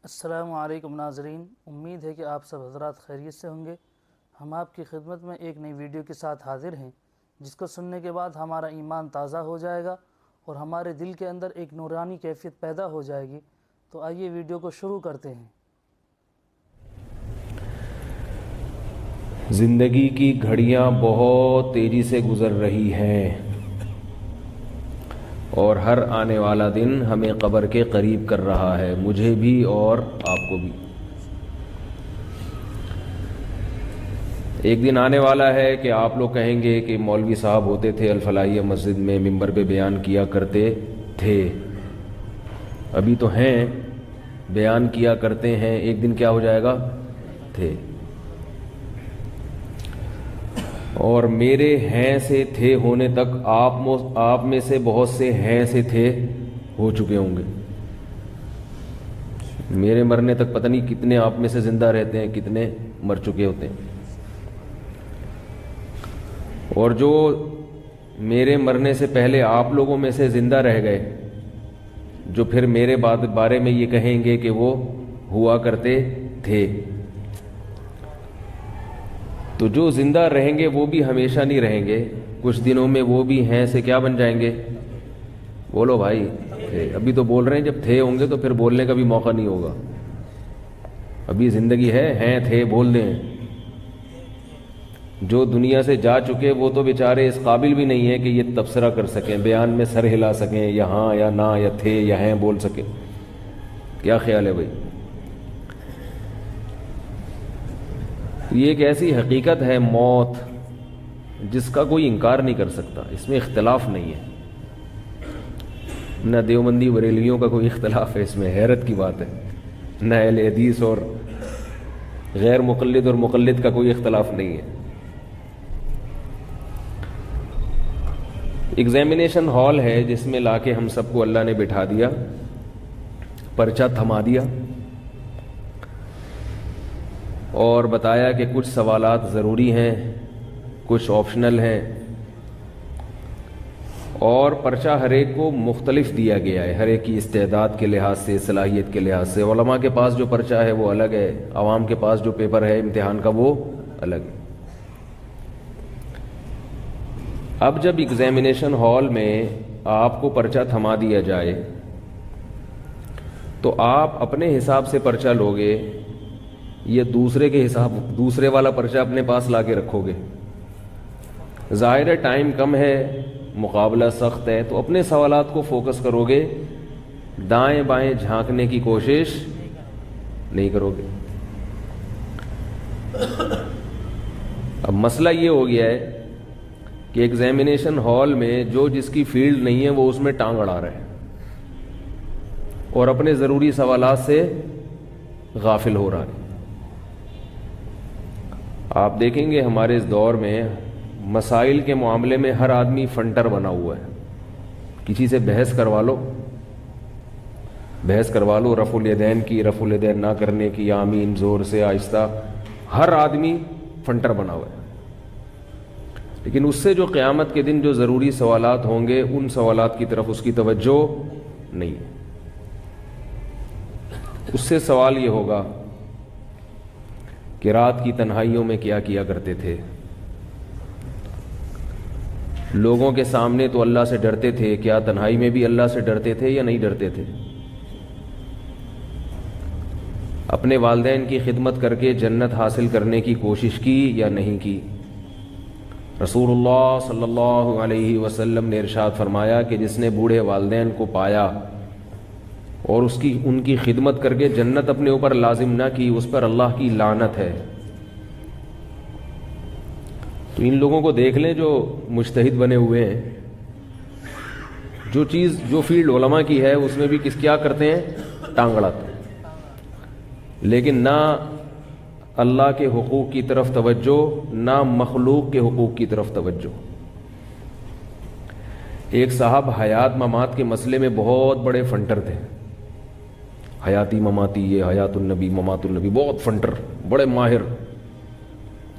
السلام علیکم ناظرین، امید ہے کہ آپ سب حضرات خیریت سے ہوں گے۔ ہم آپ کی خدمت میں ایک نئی ویڈیو کے ساتھ حاضر ہیں، جس کو سننے کے بعد ہمارا ایمان تازہ ہو جائے گا اور ہمارے دل کے اندر ایک نورانی کیفیت پیدا ہو جائے گی۔ تو آئیے ویڈیو کو شروع کرتے ہیں۔ زندگی کی گھڑیاں بہت تیزی سے گزر رہی ہیں اور ہر آنے والا دن ہمیں قبر کے قریب کر رہا ہے، مجھے بھی اور آپ کو بھی۔ ایک دن آنے والا ہے کہ آپ لوگ کہیں گے کہ مولوی صاحب ہوتے تھے الفلاحیہ مسجد میں ممبر پہ بیان کیا کرتے تھے، ابھی تو ہیں، بیان کیا کرتے ہیں، ایک دن کیا ہو جائے گا؟ تھے۔ اور میرے ہیں سے تھے ہونے تک آپ میں سے بہت سے ہیں سے تھے ہو چکے ہوں گے۔ میرے مرنے تک پتہ نہیں کتنے آپ میں سے زندہ رہتے ہیں، کتنے مر چکے ہوتے ہیں۔ اور جو میرے مرنے سے پہلے آپ لوگوں میں سے زندہ رہ گئے، جو پھر میرے بارے میں یہ کہیں گے کہ وہ ہوا کرتے تھے، تو جو زندہ رہیں گے وہ بھی ہمیشہ نہیں رہیں گے، کچھ دنوں میں وہ بھی ہیں سے کیا بن جائیں گے؟ بولو بھائی، تھے۔ ابھی تو بول رہے ہیں، جب تھے ہوں گے تو پھر بولنے کا بھی موقع نہیں ہوگا۔ ابھی زندگی ہے، ہیں تھے بول دیں۔ جو دنیا سے جا چکے وہ تو بیچارے اس قابل بھی نہیں ہیں کہ یہ تبصرہ کر سکیں، بیان میں سر ہلا سکیں، یا ہاں یا نہ یا تھے یا ہیں بول سکیں۔ کیا خیال ہے بھائی؟ یہ ایک ایسی حقیقت ہے موت جس کا کوئی انکار نہیں کر سکتا، اس میں اختلاف نہیں ہے، نہ دیوبندی بریلویوں کا کوئی اختلاف ہے اس میں، حیرت کی بات ہے، نہ اہل حدیث اور غیر مقلد اور مقلد کا کوئی اختلاف نہیں ہے۔ ایگزامینیشن ہال ہے جس میں لا کے ہم سب کو اللہ نے بٹھا دیا، پرچہ تھما دیا اور بتایا کہ کچھ سوالات ضروری ہیں، کچھ آپشنل ہیں، اور پرچہ ہر ایک کو مختلف دیا گیا ہے، ہر ایک کی استعداد کے لحاظ سے، صلاحیت کے لحاظ سے۔ علماء کے پاس جو پرچہ ہے وہ الگ ہے، عوام کے پاس جو پیپر ہے امتحان کا وہ الگ ہے۔ اب جب ایگزامینیشن ہال میں آپ کو پرچہ تھما دیا جائے تو آپ اپنے حساب سے پرچہ لوگے یہ دوسرے کے حساب، دوسرے والا پرچہ اپنے پاس لا کے رکھو گے؟ ظاہر ہے ٹائم کم ہے، مقابلہ سخت ہے، تو اپنے سوالات کو فوکس کرو گے، دائیں بائیں جھانکنے کی کوشش نہیں کرو گے۔ اب مسئلہ یہ ہو گیا ہے کہ ایگزامینیشن ہال میں جو جس کی فیلڈ نہیں ہے وہ اس میں ٹانگ اڑا رہے ہیں اور اپنے ضروری سوالات سے غافل ہو رہا ہے۔ آپ دیکھیں گے ہمارے اس دور میں مسائل کے معاملے میں ہر آدمی فنٹر بنا ہوا ہے، کسی سے بحث کروا لو، رفع الیدین کی، رفع الیدین نہ کرنے کی، آمین زور سے آہستہ، ہر آدمی فنٹر بنا ہوا ہے۔ لیکن اس سے جو قیامت کے دن جو ضروری سوالات ہوں گے ان سوالات کی طرف اس کی توجہ نہیں ہے۔ اس سے سوال یہ ہوگا کہ رات کی تنہائیوں میں کیا کیا کرتے تھے، لوگوں کے سامنے تو اللہ سے ڈرتے تھے، کیا تنہائی میں بھی اللہ سے ڈرتے تھے یا نہیں ڈرتے تھے؟ اپنے والدین کی خدمت کر کے جنت حاصل کرنے کی کوشش کی یا نہیں کی؟ رسول اللہ صلی اللہ علیہ وسلم نے ارشاد فرمایا کہ جس نے بوڑھے والدین کو پایا اور ان کی خدمت کر کے جنت اپنے اوپر لازم نہ کی، اس پر اللہ کی لعنت ہے۔ تو ان لوگوں کو دیکھ لیں جو مجتہد بنے ہوئے ہیں، جو فیلڈ علماء کی ہے اس میں بھی کیا کرتے ہیں؟ ٹانگ اڑاتے ہیں، لیکن نہ اللہ کے حقوق کی طرف توجہ، نہ مخلوق کے حقوق کی طرف توجہ۔ ایک صاحب حیات ممات کے مسئلے میں بہت بڑے فنٹر تھے، حیاتی مماتی، یہ حیات النبی ممات النبی، بہت فنٹر، بڑے ماہر۔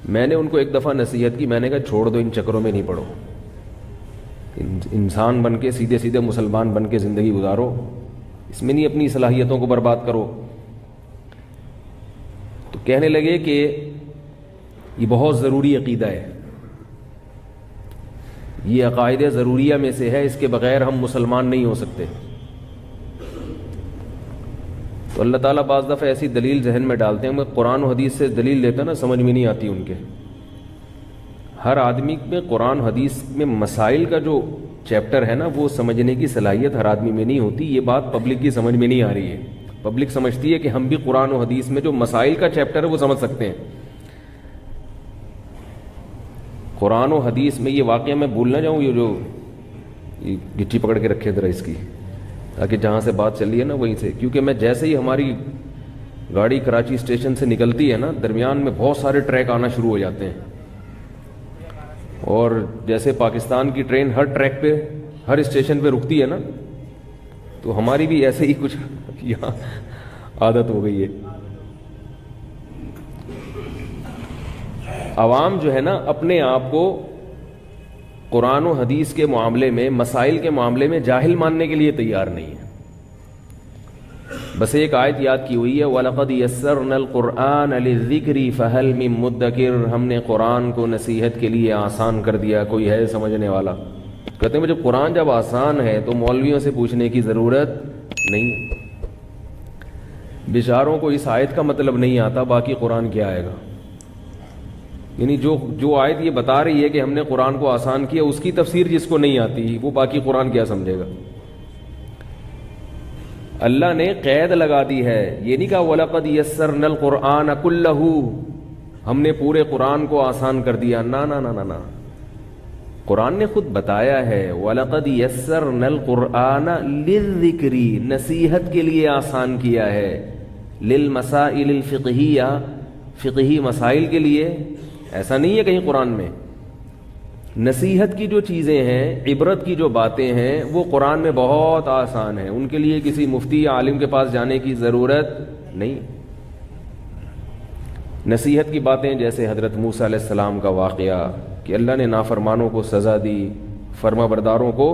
میں نے ان کو ایک دفعہ نصیحت کی، میں نے کہا چھوڑ دو، ان چکروں میں نہیں پڑو، انسان بن کے سیدھے سیدھے مسلمان بن کے زندگی گزارو، اس میں نہیں اپنی صلاحیتوں کو برباد کرو۔ کہنے لگے کہ یہ بہت ضروری عقیدہ ہے، یہ عقائد ضروریہ میں سے ہے، اس کے بغیر ہم مسلمان نہیں ہو سکتے۔ تو اللہ تعالیٰ بعض دفعہ ایسی دلیل ذہن میں ڈالتے ہیں، میں قرآن و حدیث سے دلیل لیتا نا سمجھ میں نہیں آتی ان کے۔ ہر آدمی میں قرآن و حدیث میں مسائل کا جو چیپٹر ہے نا وہ سمجھنے کی صلاحیت ہر آدمی میں نہیں ہوتی۔ یہ بات پبلک کی سمجھ میں نہیں آ رہی ہے۔ پبلک سمجھتی ہے کہ ہم بھی قرآن و حدیث میں جو مسائل کا چیپٹر ہے وہ سمجھ سکتے ہیں۔ قرآن و حدیث میں یہ واقعہ میں بھول نہ جاؤں، یہ جو گچی پکڑ کے رکھے ذرا اس کی، تاکہ جہاں سے بات چل رہی ہے نا وہیں سے، کیونکہ میں جیسے ہی ہماری گاڑی کراچی اسٹیشن سے نکلتی ہے نا درمیان میں بہت سارے ٹریک آنا شروع ہو جاتے ہیں، اور جیسے پاکستان کی ٹرین ہر ٹریک پہ ہر اسٹیشن پہ رکتی ہے نا، تو ہماری بھی ایسے ہی کچھ یہاں عادت ہو گئی ہے۔ عوام جو ہے نا اپنے آپ کو قرآن و حدیث کے معاملے میں، مسائل کے معاملے میں جاہل ماننے کے لیے تیار نہیں ہے۔ بس ایک آیت یاد کی ہوئی ہے، وَلَقَدْ يَسَّرْنَا الْقُرْآنَ لِلذِّكْرِ فَهَلْ مِن مُدَّكِرٍ، ہم نے قرآن کو نصیحت کے لیے آسان کر دیا، کوئی ہے سمجھنے والا؟ کہتے ہیں جب قرآن جب آسان ہے تو مولویوں سے پوچھنے کی ضرورت نہیں ہے۔ بیچاروں کو اس آیت کا مطلب نہیں آتا، باقی قرآن کیا آئے گا؟ یعنی جو آیت یہ بتا رہی ہے کہ ہم نے قرآن کو آسان کیا، اس کی تفسیر جس کو نہیں آتی وہ باقی قرآن کیا سمجھے گا؟ اللہ نے قید لگا دی ہے، یہ نہیں کہا وَلَقَدْ يَسَّرْنَا الْقُرْآنَ كُلَّهُ، ہم نے پورے قرآن کو آسان کر دیا، نا نا نا نا نا، قرآن نے خود بتایا ہے وَلَقَدْ يَسَّرْنَا الْقُرْآنَ لِلذِّكْرِ، نصیحت کے لیے آسان کیا ہے، لِلْمَسَائِلِ الْفِقْهِيَّةِ، فقہی مسائل کے لیے۔ ایسا نہیں ہے کہیں قرآن میں، نصیحت کی جو چیزیں ہیں، عبرت کی جو باتیں ہیں وہ قرآن میں بہت آسان ہیں، ان کے لیے کسی مفتی یا عالم کے پاس جانے کی ضرورت نہیں۔ نصیحت کی باتیں جیسے حضرت موسیٰ علیہ السلام کا واقعہ کہ اللہ نے نافرمانوں کو سزا دی، فرما برداروں کو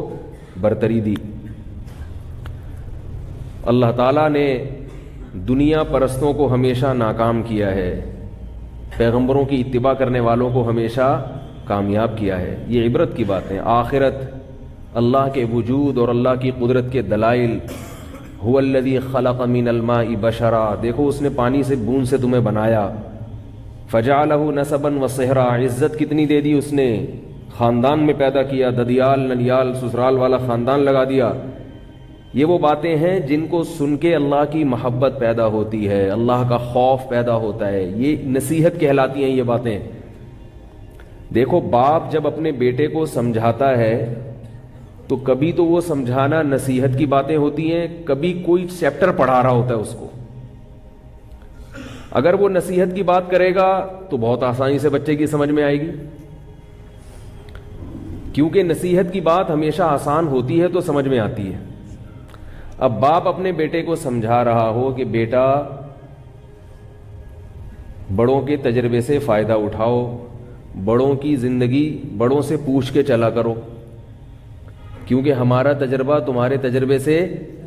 برتری دی۔ اللہ تعالیٰ نے دنیا پرستوں کو ہمیشہ ناکام کیا ہے، پیغمبروں کی اتباع کرنے والوں کو ہمیشہ کامیاب کیا ہے۔ یہ عبرت کی باتیں، آخرت، اللہ کے وجود اور اللہ کی قدرت کے دلائل۔ هو الذی خلق من الماء بشرا، دیکھو اس نے پانی سے بوند سے تمہیں بنایا، فجعلہ نسبا وصہرا، عزت کتنی دے دی اس نے، خاندان میں پیدا کیا، ددیال ننیال سسرال والا خاندان لگا دیا۔ یہ وہ باتیں ہیں جن کو سن کے اللہ کی محبت پیدا ہوتی ہے، اللہ کا خوف پیدا ہوتا ہے، یہ نصیحت کہلاتی ہیں یہ باتیں۔ دیکھو باپ جب اپنے بیٹے کو سمجھاتا ہے تو کبھی تو وہ سمجھانا نصیحت کی باتیں ہوتی ہیں، کبھی کوئی چیپٹر پڑھا رہا ہوتا ہے اس کو۔ اگر وہ نصیحت کی بات کرے گا تو بہت آسانی سے بچے کی سمجھ میں آئے گی، کیونکہ نصیحت کی بات ہمیشہ آسان ہوتی ہے تو سمجھ میں آتی ہے۔ اب باپ اپنے بیٹے کو سمجھا رہا ہو کہ بیٹا بڑوں کے تجربے سے فائدہ اٹھاؤ، بڑوں کی زندگی بڑوں سے پوچھ کے چلا کرو، کیونکہ ہمارا تجربہ تمہارے تجربے سے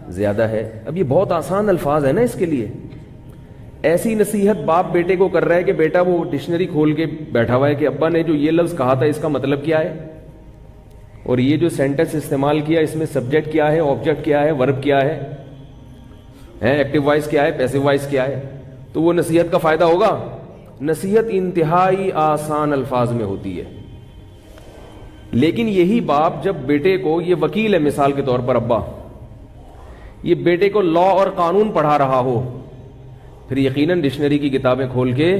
زیادہ ہے۔ اب یہ بہت آسان الفاظ ہے نا اس کے لیے۔ ایسی نصیحت باپ بیٹے کو کر رہا ہے کہ بیٹا وہ ڈکشنری کھول کے بیٹھا ہوا ہے کہ ابا نے جو یہ لفظ کہا تھا اس کا مطلب کیا ہے، اور یہ جو سینٹنس استعمال کیا اس میں سبجیکٹ کیا ہے، آبجیکٹ کیا ہے، ورب کیا ہے، ایکٹیو وائس کیا ہے، پیسو وائس کیا ہے، تو وہ نصیحت کا فائدہ ہوگا۔ نصیحت انتہائی آسان الفاظ میں ہوتی ہے، لیکن یہی باپ جب بیٹے کو، یہ وکیل ہے مثال کے طور پر ابا، یہ بیٹے کو لا اور قانون پڑھا رہا ہو، پھر یقیناً ڈکشنری کی کتابیں کھول کے،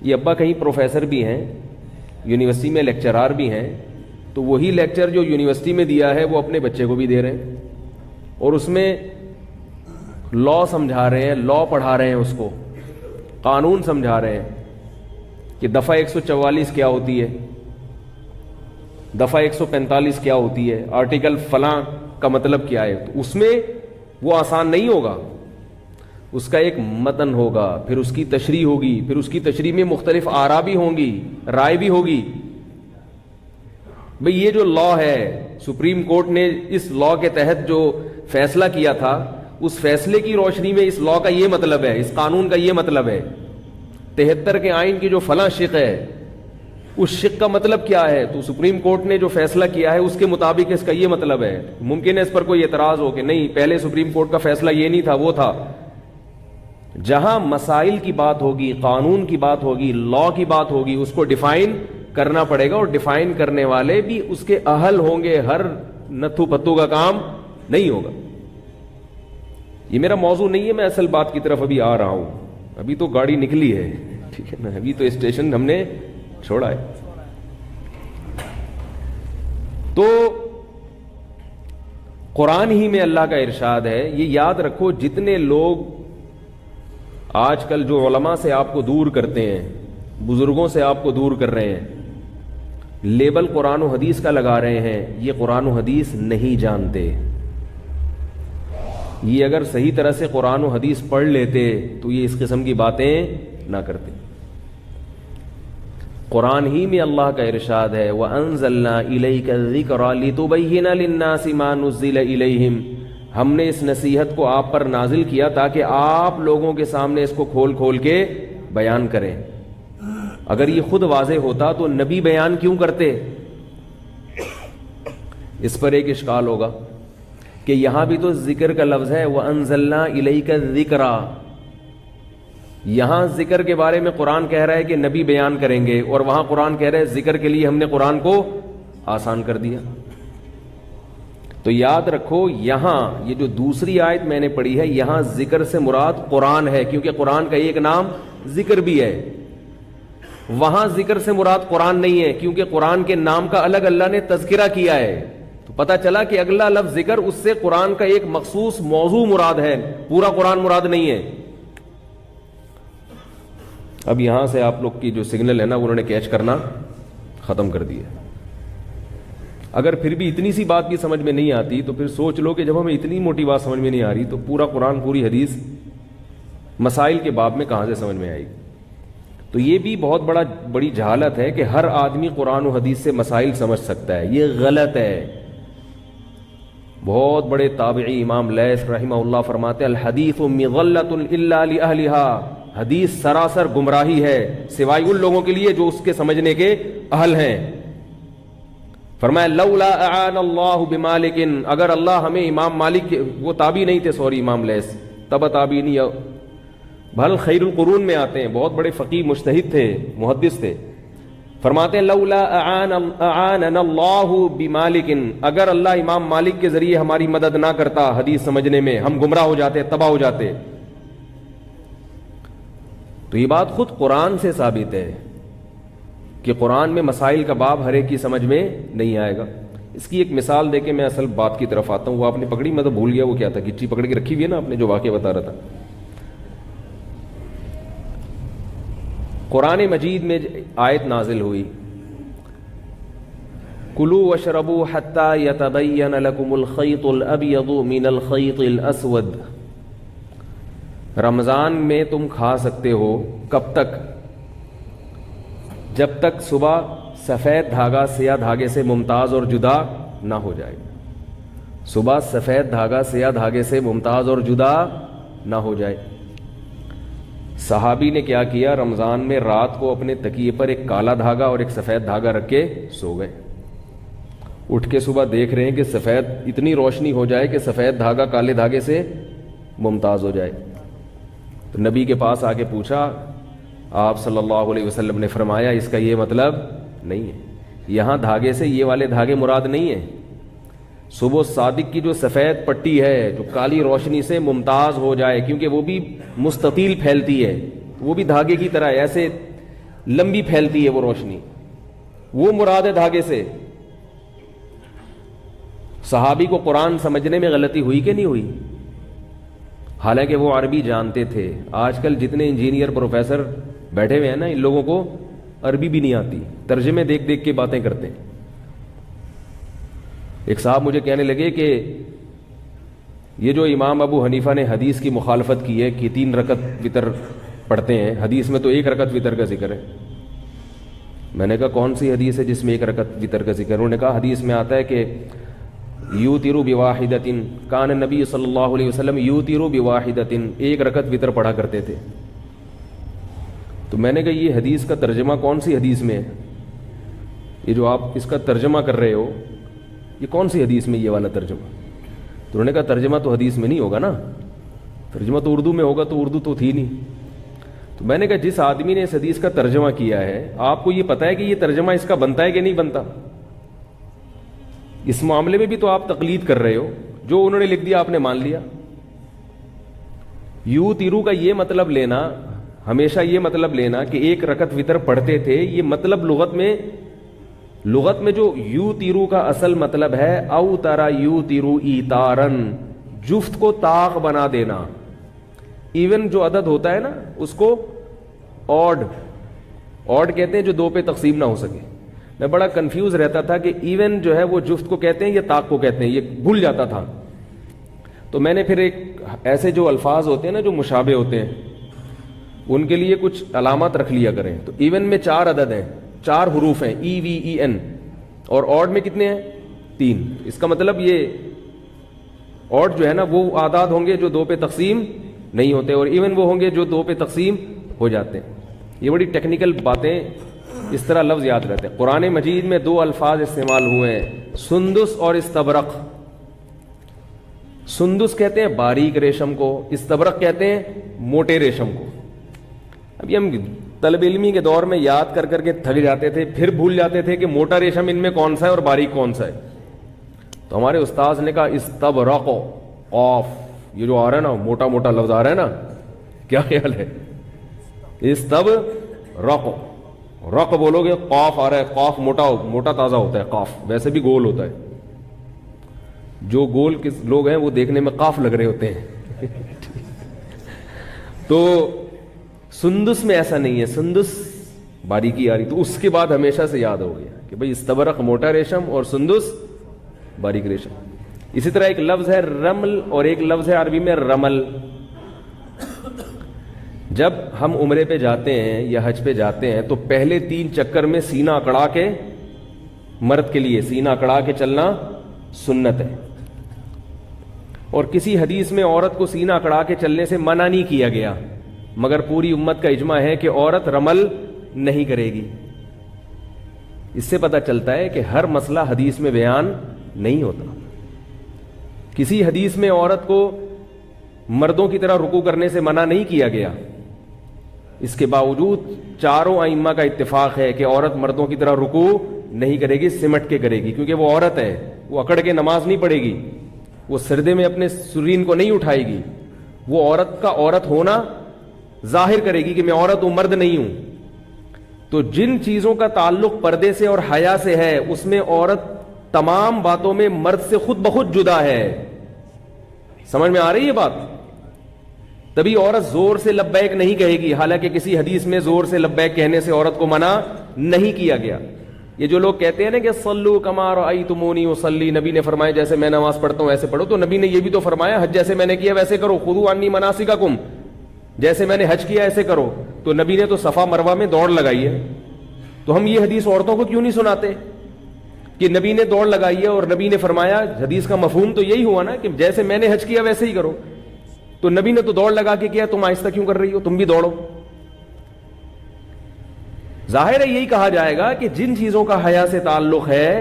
یہ ابا کہیں پروفیسر بھی ہیں، یونیورسٹی میں لیکچرار بھی ہیں، تو وہی لیکچر جو یونیورسٹی میں دیا ہے وہ اپنے بچے کو بھی دے رہے ہیں، اور اس میں لا سمجھا رہے ہیں، لا پڑھا رہے ہیں، اس کو قانون سمجھا رہے ہیں کہ دفعہ 144 کیا ہوتی ہے، دفعہ 145 کیا ہوتی ہے، آرٹیکل فلاں کا مطلب کیا ہے۔ تو اس میں وہ آسان نہیں ہوگا، اس کا ایک متن ہوگا، پھر اس کی تشریح ہوگی، پھر اس کی تشریح میں مختلف آراء بھی ہوں گی، رائے بھی ہوگی۔ بھئی یہ جو لا ہے، سپریم کورٹ نے اس لا کے تحت جو فیصلہ کیا تھا اس فیصلے کی روشنی میں اس لا کا یہ مطلب ہے، اس قانون کا یہ مطلب ہے، 73 کے آئین کی جو فلاں شق ہے اس شق کا مطلب کیا ہے، تو سپریم کورٹ نے جو فیصلہ کیا ہے اس کے مطابق اس کا یہ مطلب ہے. ممکن ہے اس پر کوئی اعتراض ہو کہ نہیں پہلے سپریم کورٹ کا فیصلہ یہ نہیں تھا، وہ تھا. جہاں مسائل کی بات ہوگی، قانون کی بات ہوگی، لا کی بات ہوگی، اس کو ڈیفائن کرنا پڑے گا، اور ڈیفائن کرنے والے بھی اس کے اہل ہوں گے. ہر نتھو پتو کا کام نہیں ہوگا. یہ میرا موضوع نہیں ہے، میں اصل بات کی طرف ابھی آ رہا ہوں. ابھی تو گاڑی نکلی ہے، ٹھیک ہے نا، ابھی تو اسٹیشن ہم نے چھوڑا ہے. تو قرآن ہی میں اللہ کا ارشاد ہے. یہ یاد رکھو، جتنے لوگ آج کل جو علماء سے آپ کو دور کرتے ہیں، بزرگوں سے آپ کو دور کر رہے ہیں، لیبل قرآن و حدیث کا لگا رہے ہیں، یہ قرآن و حدیث نہیں جانتے. یہ اگر صحیح طرح سے قرآن و حدیث پڑھ لیتے تو یہ اس قسم کی باتیں نہ کرتے. قرآن ہی میں اللہ کا ارشاد ہے وَأَنزَلْنَا إِلَيْكَ الذِّكْرَ لِتُبَيِّنَ لِلنَّاسِ مَا نُزِّلَ إِلَيْهِمْ. ہم نے اس نصیحت کو آپ پر نازل کیا تاکہ آپ لوگوں کے سامنے اس کو کھول کھول کے بیان کریں. اگر یہ خود واضح ہوتا تو نبی بیان کیوں کرتے؟ اس پر ایک اشکال ہوگا کہ یہاں بھی تو ذکر کا لفظ ہے وَأَنزَلْنَا إِلَيْكَ الذِّكْرَ. یہاں ذکر کے بارے میں قرآن کہہ رہا ہے کہ نبی بیان کریں گے، اور وہاں قرآن کہہ رہا ہے ذکر کے لیے ہم نے قرآن کو آسان کر دیا. تو یاد رکھو، یہاں یہ جو دوسری آیت میں نے پڑھی ہے، یہاں ذکر سے مراد قرآن ہے، کیونکہ قرآن کا ایک نام ذکر بھی ہے. وہاں ذکر سے مراد قرآن نہیں ہے، کیونکہ قرآن کے نام کا الگ اللہ نے تذکرہ کیا ہے. تو پتہ چلا کہ اگلا لفظ ذکر، اس سے قرآن کا ایک مخصوص موضوع مراد ہے، پورا قرآن مراد نہیں ہے. اب یہاں سے آپ لوگ کی جو سگنل ہے نا، انہوں نے کیچ کرنا ختم کر دیا. اگر پھر بھی اتنی سی بات بھی سمجھ میں نہیں آتی تو پھر سوچ لو کہ جب ہمیں اتنی موٹی بات سمجھ میں نہیں آ رہی تو پورا قرآن، پوری حدیث مسائل کے باب میں کہاں سے سمجھ میں آئے گی. تو یہ بھی بہت بڑی جہالت ہے کہ ہر آدمی قرآن و حدیث سے مسائل سمجھ سکتا ہے. یہ غلط ہے. بہت بڑے تابعی امام لیث رحمہ اللہ فرماتے الحدیث مغلۃ الا لأہلھا. حدیث سراسر گمراہی ہے سوائے ان لوگوں کے لیے جو اس کے سمجھنے کے اہل ہیں. فرمایا لولا اعان اللہ بمالک، اگر اللہ ہمیں امام مالک، وہ تابعی نہیں تھے، سوری امام لیث تبع تابعی نہیں، بھل خیر القرون میں آتے ہیں، بہت بڑے فقیہ مجتہد تھے، محدث تھے. فرماتے ہیں لولا اعاننا اللہ بمالک، اگر اللہ امام مالک کے ذریعے ہماری مدد نہ کرتا حدیث سمجھنے میں، ہم گمراہ ہو جاتے، تباہ ہو جاتے. تو یہ بات خود قرآن سے ثابت ہے کہ قرآن میں مسائل کا باب ہر ایک کی سمجھ میں نہیں آئے گا. اس کی ایک مثال دے کے میں اصل بات کی طرف آتا ہوں. وہ آپ نے پکڑی، میں تو بھول گیا وہ کیا تھا، گچی پکڑ کے رکھی ہوئی ہے نا آپ نے، جو واقعہ بتا رہا تھا. قرآن مجید میں آیت نازل ہوئی کلوا واشربوا حتى يتبين لكم الخيط الابيض من الخيط الاسود. رمضان میں تم کھا سکتے ہو کب تک؟ جب تک صبح سفید دھاگا سیاہ دھاگے سے ممتاز اور جدا نہ ہو جائے. صبح سفید دھاگا سیاہ دھاگے سے ممتاز اور جدا نہ ہو جائے. صحابی نے کیا کیا، رمضان میں رات کو اپنے تکیے پر ایک کالا دھاگا اور ایک سفید دھاگا رکھ کے سو گئے. اٹھ کے صبح دیکھ رہے ہیں کہ سفید، اتنی روشنی ہو جائے کہ سفید دھاگا کالے دھاگے سے ممتاز ہو جائے. تو نبی کے پاس آ کے پوچھا، آپ صلی اللہ علیہ وسلم نے فرمایا اس کا یہ مطلب نہیں ہے، یہاں دھاگے سے یہ والے دھاگے مراد نہیں ہیں. صبح صادق کی جو سفید پٹی ہے جو کالی روشنی سے ممتاز ہو جائے، کیونکہ وہ بھی مستطیل پھیلتی ہے، وہ بھی دھاگے کی طرح ایسے لمبی پھیلتی ہے وہ روشنی، وہ مراد ہے دھاگے سے. صحابی کو قرآن سمجھنے میں غلطی ہوئی کہ نہیں ہوئی؟ حالانکہ وہ عربی جانتے تھے. آج کل جتنے انجینئر پروفیسر بیٹھے ہوئے ہیں نا، ان لوگوں کو عربی بھی نہیں آتی، ترجمے دیکھ دیکھ کے باتیں کرتے ہیں. ایک صاحب مجھے کہنے لگے کہ یہ جو امام ابو حنیفہ نے حدیث کی مخالفت کی ہے کہ 3 رکعت وتر پڑھتے ہیں، حدیث میں تو 1 رکعت وتر کا ذکر ہے. میں نے کہا کون سی حدیث ہے جس میں 1 رکعت وتر کا ذکر ہے؟ انہوں نے کہا حدیث میں آتا ہے کہ یوترو بواحدتن، کان نبی صلی اللہ علیہ وسلم یوترو بواحدتن، ایک رکعت وطر پڑھا کرتے تھے۔ تو میں نے کہا یہ حدیث کا ترجمہ کون سی حدیث میں ہے؟ یہ جو آپ اس کا ترجمہ کر رہے ہو یہ کون سی حدیث میں یہ والا ترجمہ؟ تو انہوں نے کہا ترجمہ تو حدیث میں نہیں ہوگا نا، ترجمہ تو اردو میں ہوگا، تو اردو تو تھی نہیں۔ تو میں نے کہا جس آدمی نے اس حدیث کا ترجمہ کیا ہے آپ کو یہ پتہ ہے کہ یہ ترجمہ اس کا بنتا ہے کہ نہیں بنتا؟ اس معاملے میں بھی تو آپ تقلید کر رہے ہو، جو انہوں نے لکھ دیا آپ نے مان لیا۔ یو تیرو کا یہ مطلب لینا، ہمیشہ یہ مطلب لینا کہ ایک رکعت وطر پڑھتے تھے، یہ مطلب لغت میں جو یو تیرو کا اصل مطلب ہے او ترا یو تیرو ایتارن، جفت کو طاق بنا دینا۔ ایون جو عدد ہوتا ہے نا اس کو آڈ کہتے ہیں جو دو پہ تقسیم نہ ہو سکے۔ میں بڑا کنفیوز رہتا تھا کہ ایون جو ہے وہ جفت کو کہتے ہیں یا طاق کو کہتے ہیں، یہ بھول جاتا تھا۔ تو میں نے پھر ایک ایسے جو الفاظ ہوتے ہیں نا جو مشابہ ہوتے ہیں ان کے لیے کچھ علامات رکھ لیا کریں۔ تو ایون میں 4 عدد ہیں، 4 حروف ہیں، ای وی ای این، اور آڈ میں کتنے ہیں؟ 3۔ اس کا مطلب یہ آڈ جو ہے نا وہ اعداد ہوں گے جو 2 پہ تقسیم نہیں ہوتے، اور ایون وہ ہوں گے جو 2 پہ تقسیم ہو جاتے ہیں۔ یہ بڑی ٹیکنیکل باتیں، اس طرح لفظ یاد رہتے ہیں۔ قرآن مجید میں 2 الفاظ استعمال ہوئے ہیں، سندس اور استبرق۔ سندس کہتے ہیں باریک ریشم کو، استبرق کہتے ہیں موٹے ریشم کو۔ ابھی ہم طلب علمی کے دور میں یاد کر کے تھک جاتے تھے، پھر بھول جاتے تھے کہ موٹا ریشم ان میں کون سا ہے اور باریک کون سا ہے۔ تو ہمارے استاذ نے کہا استبرق، قاف یہ جو آ رہا ہے نا موٹا موٹا لفظ آ رہا ہے نا، کیا خیال ہے؟ استبرق، رق بولو گے قاف آ رہا ہے، قاف موٹا تازہ ہوتا ہے، قاف ویسے بھی گول ہوتا ہے، جو گول کس لوگ ہیں وہ دیکھنے میں قاف لگ رہے ہوتے ہیں۔ تو سندس میں ایسا نہیں ہے، سندس باریکی آ رہی، تو اس کے بعد ہمیشہ سے یاد ہو گیا کہ بھئی استبرق موٹا ریشم اور سندس باریک ریشم۔ اسی طرح ایک لفظ ہے رمل اور ایک لفظ ہے عربی میں رمل۔ جب ہم عمرے پہ جاتے ہیں یا حج پہ جاتے ہیں تو پہلے 3 چکر میں سینہ اکڑا کے، مرد کے لیے سینہ اکڑا کے چلنا سنت ہے، اور کسی حدیث میں عورت کو سینہ اکڑا کے چلنے سے منع نہیں کیا گیا، مگر پوری امت کا اجماع ہے کہ عورت رمل نہیں کرے گی۔ اس سے پتہ چلتا ہے کہ ہر مسئلہ حدیث میں بیان نہیں ہوتا۔ کسی حدیث میں عورت کو مردوں کی طرح رکوع کرنے سے منع نہیں کیا گیا، اس کے باوجود چاروں ائمہ کا اتفاق ہے کہ عورت مردوں کی طرح رکوع نہیں کرے گی، سمٹ کے کرے گی، کیونکہ وہ عورت ہے، وہ اکڑ کے نماز نہیں پڑھے گی، وہ سردے میں اپنے سرین کو نہیں اٹھائے گی، وہ عورت کا عورت ہونا ظاہر کرے گی کہ میں عورت ہوں، مرد نہیں ہوں۔ تو جن چیزوں کا تعلق پردے سے اور حیا سے ہے اس میں عورت تمام باتوں میں مرد سے خود بخود جدا ہے۔ سمجھ میں آ رہی ہے بات؟ تبھی عورت زور سے لبیک نہیں کہے گی، حالانکہ کسی حدیث میں زور سے لبیک کہنے سے عورت کو منع نہیں کیا گیا۔ یہ جو لوگ کہتے ہیں نا کہ صلو کما رأیتمونی اصلی، نبی نے فرمایا جیسے میں نماز پڑھتا ہوں ایسے پڑھو، تو نبی نے یہ بھی تو فرمایا حج جیسے میں نے کیا ویسے کرو، خذوا عنی مناسککم، جیسے میں نے حج کیا ایسے کرو۔ تو نبی نے تو صفا مروہ میں دوڑ لگائی ہے، تو ہم یہ حدیث عورتوں کو کیوں نہیں سناتے کہ نبی نے دوڑ لگائی ہے اور نبی نے فرمایا؟ حدیث کا مفہوم تو یہی ہوا نا کہ جیسے میں نے حج کیا ویسے ہی کرو، تو نبی نے تو دوڑ لگا کے کیا، تم آہستہ کیوں کر رہی ہو؟ تم بھی دوڑو۔ ظاہر ہے یہی کہا جائے گا کہ جن چیزوں کا حیا سے تعلق ہے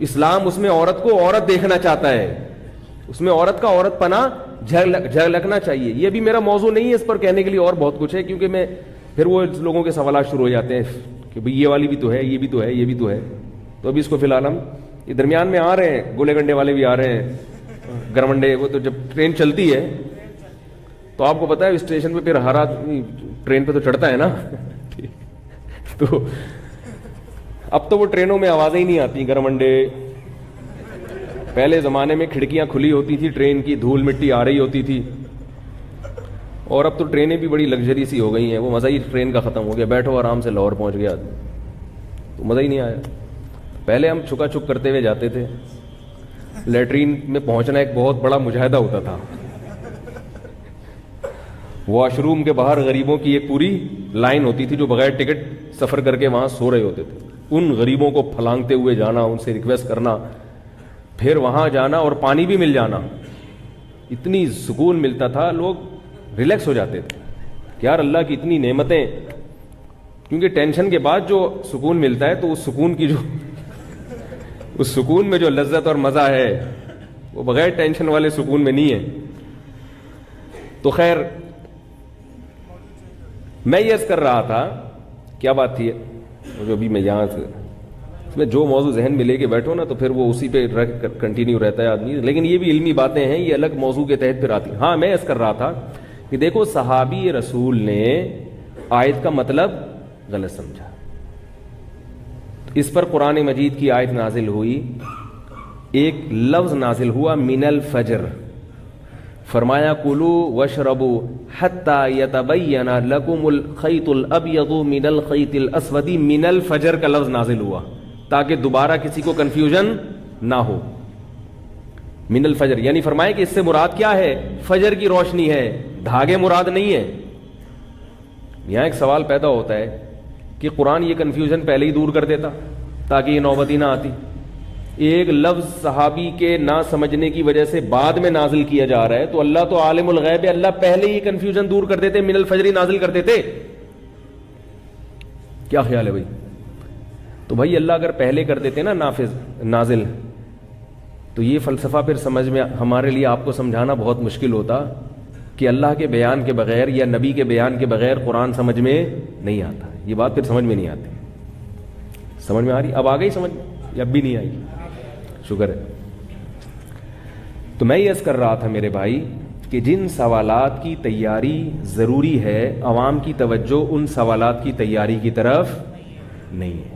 اسلام اس میں عورت کو عورت دیکھنا چاہتا ہے، اس میں عورت کا عورت پنا جھلکنا چاہیے۔ یہ بھی میرا موضوع نہیں ہے، اس پر کہنے کے لیے اور بہت کچھ ہے، کیونکہ میں پھر وہ لوگوں کے سوالات شروع ہو جاتے ہیں کہ بھئی یہ والی بھی تو ہے، یہ بھی تو ہے، یہ بھی تو ہے۔ تو ابھی اس کو فی الحال ہم یہ درمیان میں آ رہے ہیں، گولے گنڈے والے بھی آ رہے ہیں، گرمنڈے، وہ تو جب ٹرین چلتی ہے تو آپ کو پتا ہے اسٹیشن پہ پھر ہر آدمی ٹرین پہ تو چڑھتا ہے نا، تو اب تو وہ ٹرینوں میں آوازیں ہی نہیں آتی گرمنڈے۔ پہلے زمانے میں کھڑکیاں کھلی ہوتی تھی ٹرین کی، دھول مٹی آ رہی ہوتی تھی، اور اب تو ٹرینیں بھی بڑی لگژری سی ہو گئی ہیں، وہ مزہ ہی ٹرین کا ختم ہو گیا، بیٹھو آرام سے لاہور پہنچ گیا آدمی، تو مزہ ہی نہیں آیا۔ پہلے ہم چھکا چھک کرتے ہوئے جاتے تھے، لیٹرین میں پہنچنا ایک بہت بڑا مجاہدہ ہوتا تھا، واش روم کے باہر غریبوں کی ایک پوری لائن ہوتی تھی جو بغیر ٹکٹ سفر کر کے وہاں سو رہے ہوتے تھے، ان غریبوں کو پھلانگتے ہوئے جانا، ان سے ریکویسٹ کرنا، پھر وہاں جانا اور پانی بھی مل جانا، اتنی سکون ملتا تھا، لوگ ریلیکس ہو جاتے تھے کہ یار اللہ کی اتنی نعمتیں. کیونکہ ٹینشن کے بعد جو سکون ملتا ہے تو اس سکون کی اس سکون میں جو لذت اور مزہ ہے وہ بغیر ٹینشن والے سکون میں نہیں ہے. تو خیر میں یہ عرض کر رہا تھا، کیا بات تھی جو ابھی میں یہاں سے میں جو موضوع ذہن میں لے کے بیٹھو نا تو پھر وہ اسی پہ کنٹینیو رہتا ہے آدمی، لیکن یہ بھی علمی باتیں ہیں، یہ الگ موضوع کے تحت پھر آتی ہیں. ہاں میں عرض کر رہا تھا کہ دیکھو صحابی رسول نے آیت کا مطلب غلط سمجھا، اس پر قرآن مجید کی آیت نازل ہوئی، ایک لفظ نازل ہوا من الفجر، فرمایا کلوا واشربوا حتی یتبین لکم الخیط الابیض من الخیط الاسود من الفجر کا لفظ نازل ہوا تاکہ دوبارہ کسی کو کنفیوژن نہ ہو. من الفجر یعنی فرمایا کہ اس سے مراد کیا ہے؟ فجر کی روشنی ہے، دھاگے مراد نہیں ہے. یہاں ایک سوال پیدا ہوتا ہے کہ قرآن یہ کنفیوژن پہلے ہی دور کر دیتا تاکہ یہ نوبت ہی نہ آتی. ایک لفظ صحابی کے نہ سمجھنے کی وجہ سے بعد میں نازل کیا جا رہا ہے تو اللہ تو عالم الغیب ہے، اللہ پہلے ہی کنفیوژن دور کر دیتے، من الفجر نازل کر دیتے. کیا خیال ہے بھائی؟ تو بھائی اللہ اگر پہلے کر دیتے نا نازل تو یہ فلسفہ پھر سمجھ میں ہمارے لیے آپ کو سمجھانا بہت مشکل ہوتا کہ اللہ کے بیان کے بغیر یا نبی کے بیان کے بغیر قرآن سمجھ میں نہیں آتا. یہ بات پھر سمجھ میں نہیں آتی. سمجھ میں آ رہی؟ اب آ گئی سمجھ میں یا اب بھی نہیں آئی؟ شکر ہے. تو میں یہ عرض کر رہا تھا میرے بھائی کہ جن سوالات کی تیاری ضروری ہے عوام کی توجہ ان سوالات کی تیاری کی طرف نہیں ہے،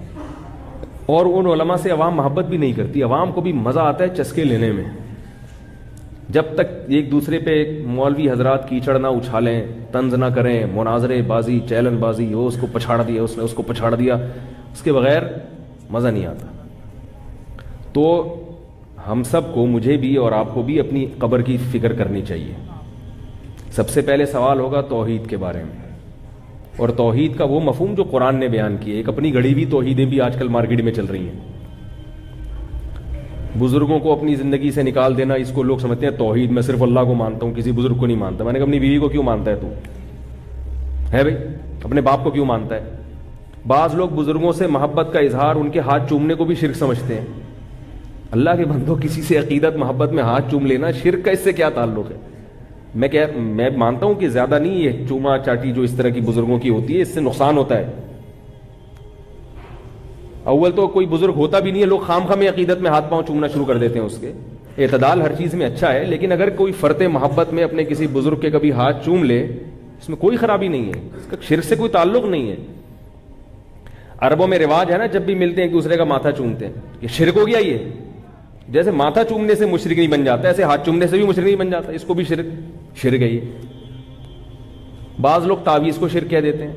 اور ان علماء سے عوام محبت بھی نہیں کرتی. عوام کو بھی مزہ آتا ہے چسکے لینے میں، جب تک ایک دوسرے پہ مولوی حضرات کیچڑ نہ اچھالیں، طنز نہ کریں، مناظرے بازی، چیلن بازی، وہ اس کو پچھاڑ دیا، اس نے اس کو پچھاڑ دیا، اس کے بغیر مزہ نہیں آتا. تو ہم سب کو، مجھے بھی اور آپ کو بھی اپنی قبر کی فکر کرنی چاہیے. سب سے پہلے سوال ہوگا توحید کے بارے میں، اور توحید کا وہ مفہوم جو قرآن نے بیان کیا. ایک اپنی گھڑی ہوئی توحیدیں بھی آج کل مارکیٹ میں چل رہی ہیں. بزرگوں کو اپنی زندگی سے نکال دینا، اس کو لوگ سمجھتے ہیں توحید، میں صرف اللہ کو مانتا ہوں، کسی بزرگ کو نہیں مانتا. میں نے کہا اپنی بیوی کو کیوں مانتا ہے تو ہے بھائی؟ اپنے باپ کو کیوں مانتا ہے؟ بعض لوگ بزرگوں سے محبت کا اظہار ان کے ہاتھ چومنے کو بھی شرک سمجھتے ہیں. اللہ کے بندو، کسی سے عقیدت محبت میں ہاتھ چوم لینا شرک کا اس سے کیا تعلق ہے؟ میں مانتا ہوں کہ زیادہ نہیں ہے چوما چاٹی جو اس طرح کی بزرگوں کی ہوتی ہے، اس سے نقصان ہوتا ہے. اول تو کوئی بزرگ ہوتا بھی نہیں ہے، لوگ خام خواہ میں عقیدت میں ہاتھ پاؤں چومنا شروع کر دیتے ہیں. اس کے اعتدال ہر چیز میں اچھا ہے، لیکن اگر کوئی فرط محبت میں اپنے کسی بزرگ کے کبھی ہاتھ چوم لے اس میں کوئی خرابی نہیں ہے، اس کا شرک سے کوئی تعلق نہیں ہے. عربوں میں رواج ہے نا، جب بھی ملتے ہیں ایک دوسرے کا ماتھا چومتے ہیں. یہ شرک ہو گیا. یہ جیسے ماتھا چومنے سے مشرک نہیں بن جاتا، ایسے ہاتھ چومنے سے بھی مشرک نہیں بن جاتا. اس کو بھی شرک ہے. یہ بعض لوگ تعویذ کو شرک کہہ دیتے ہیں.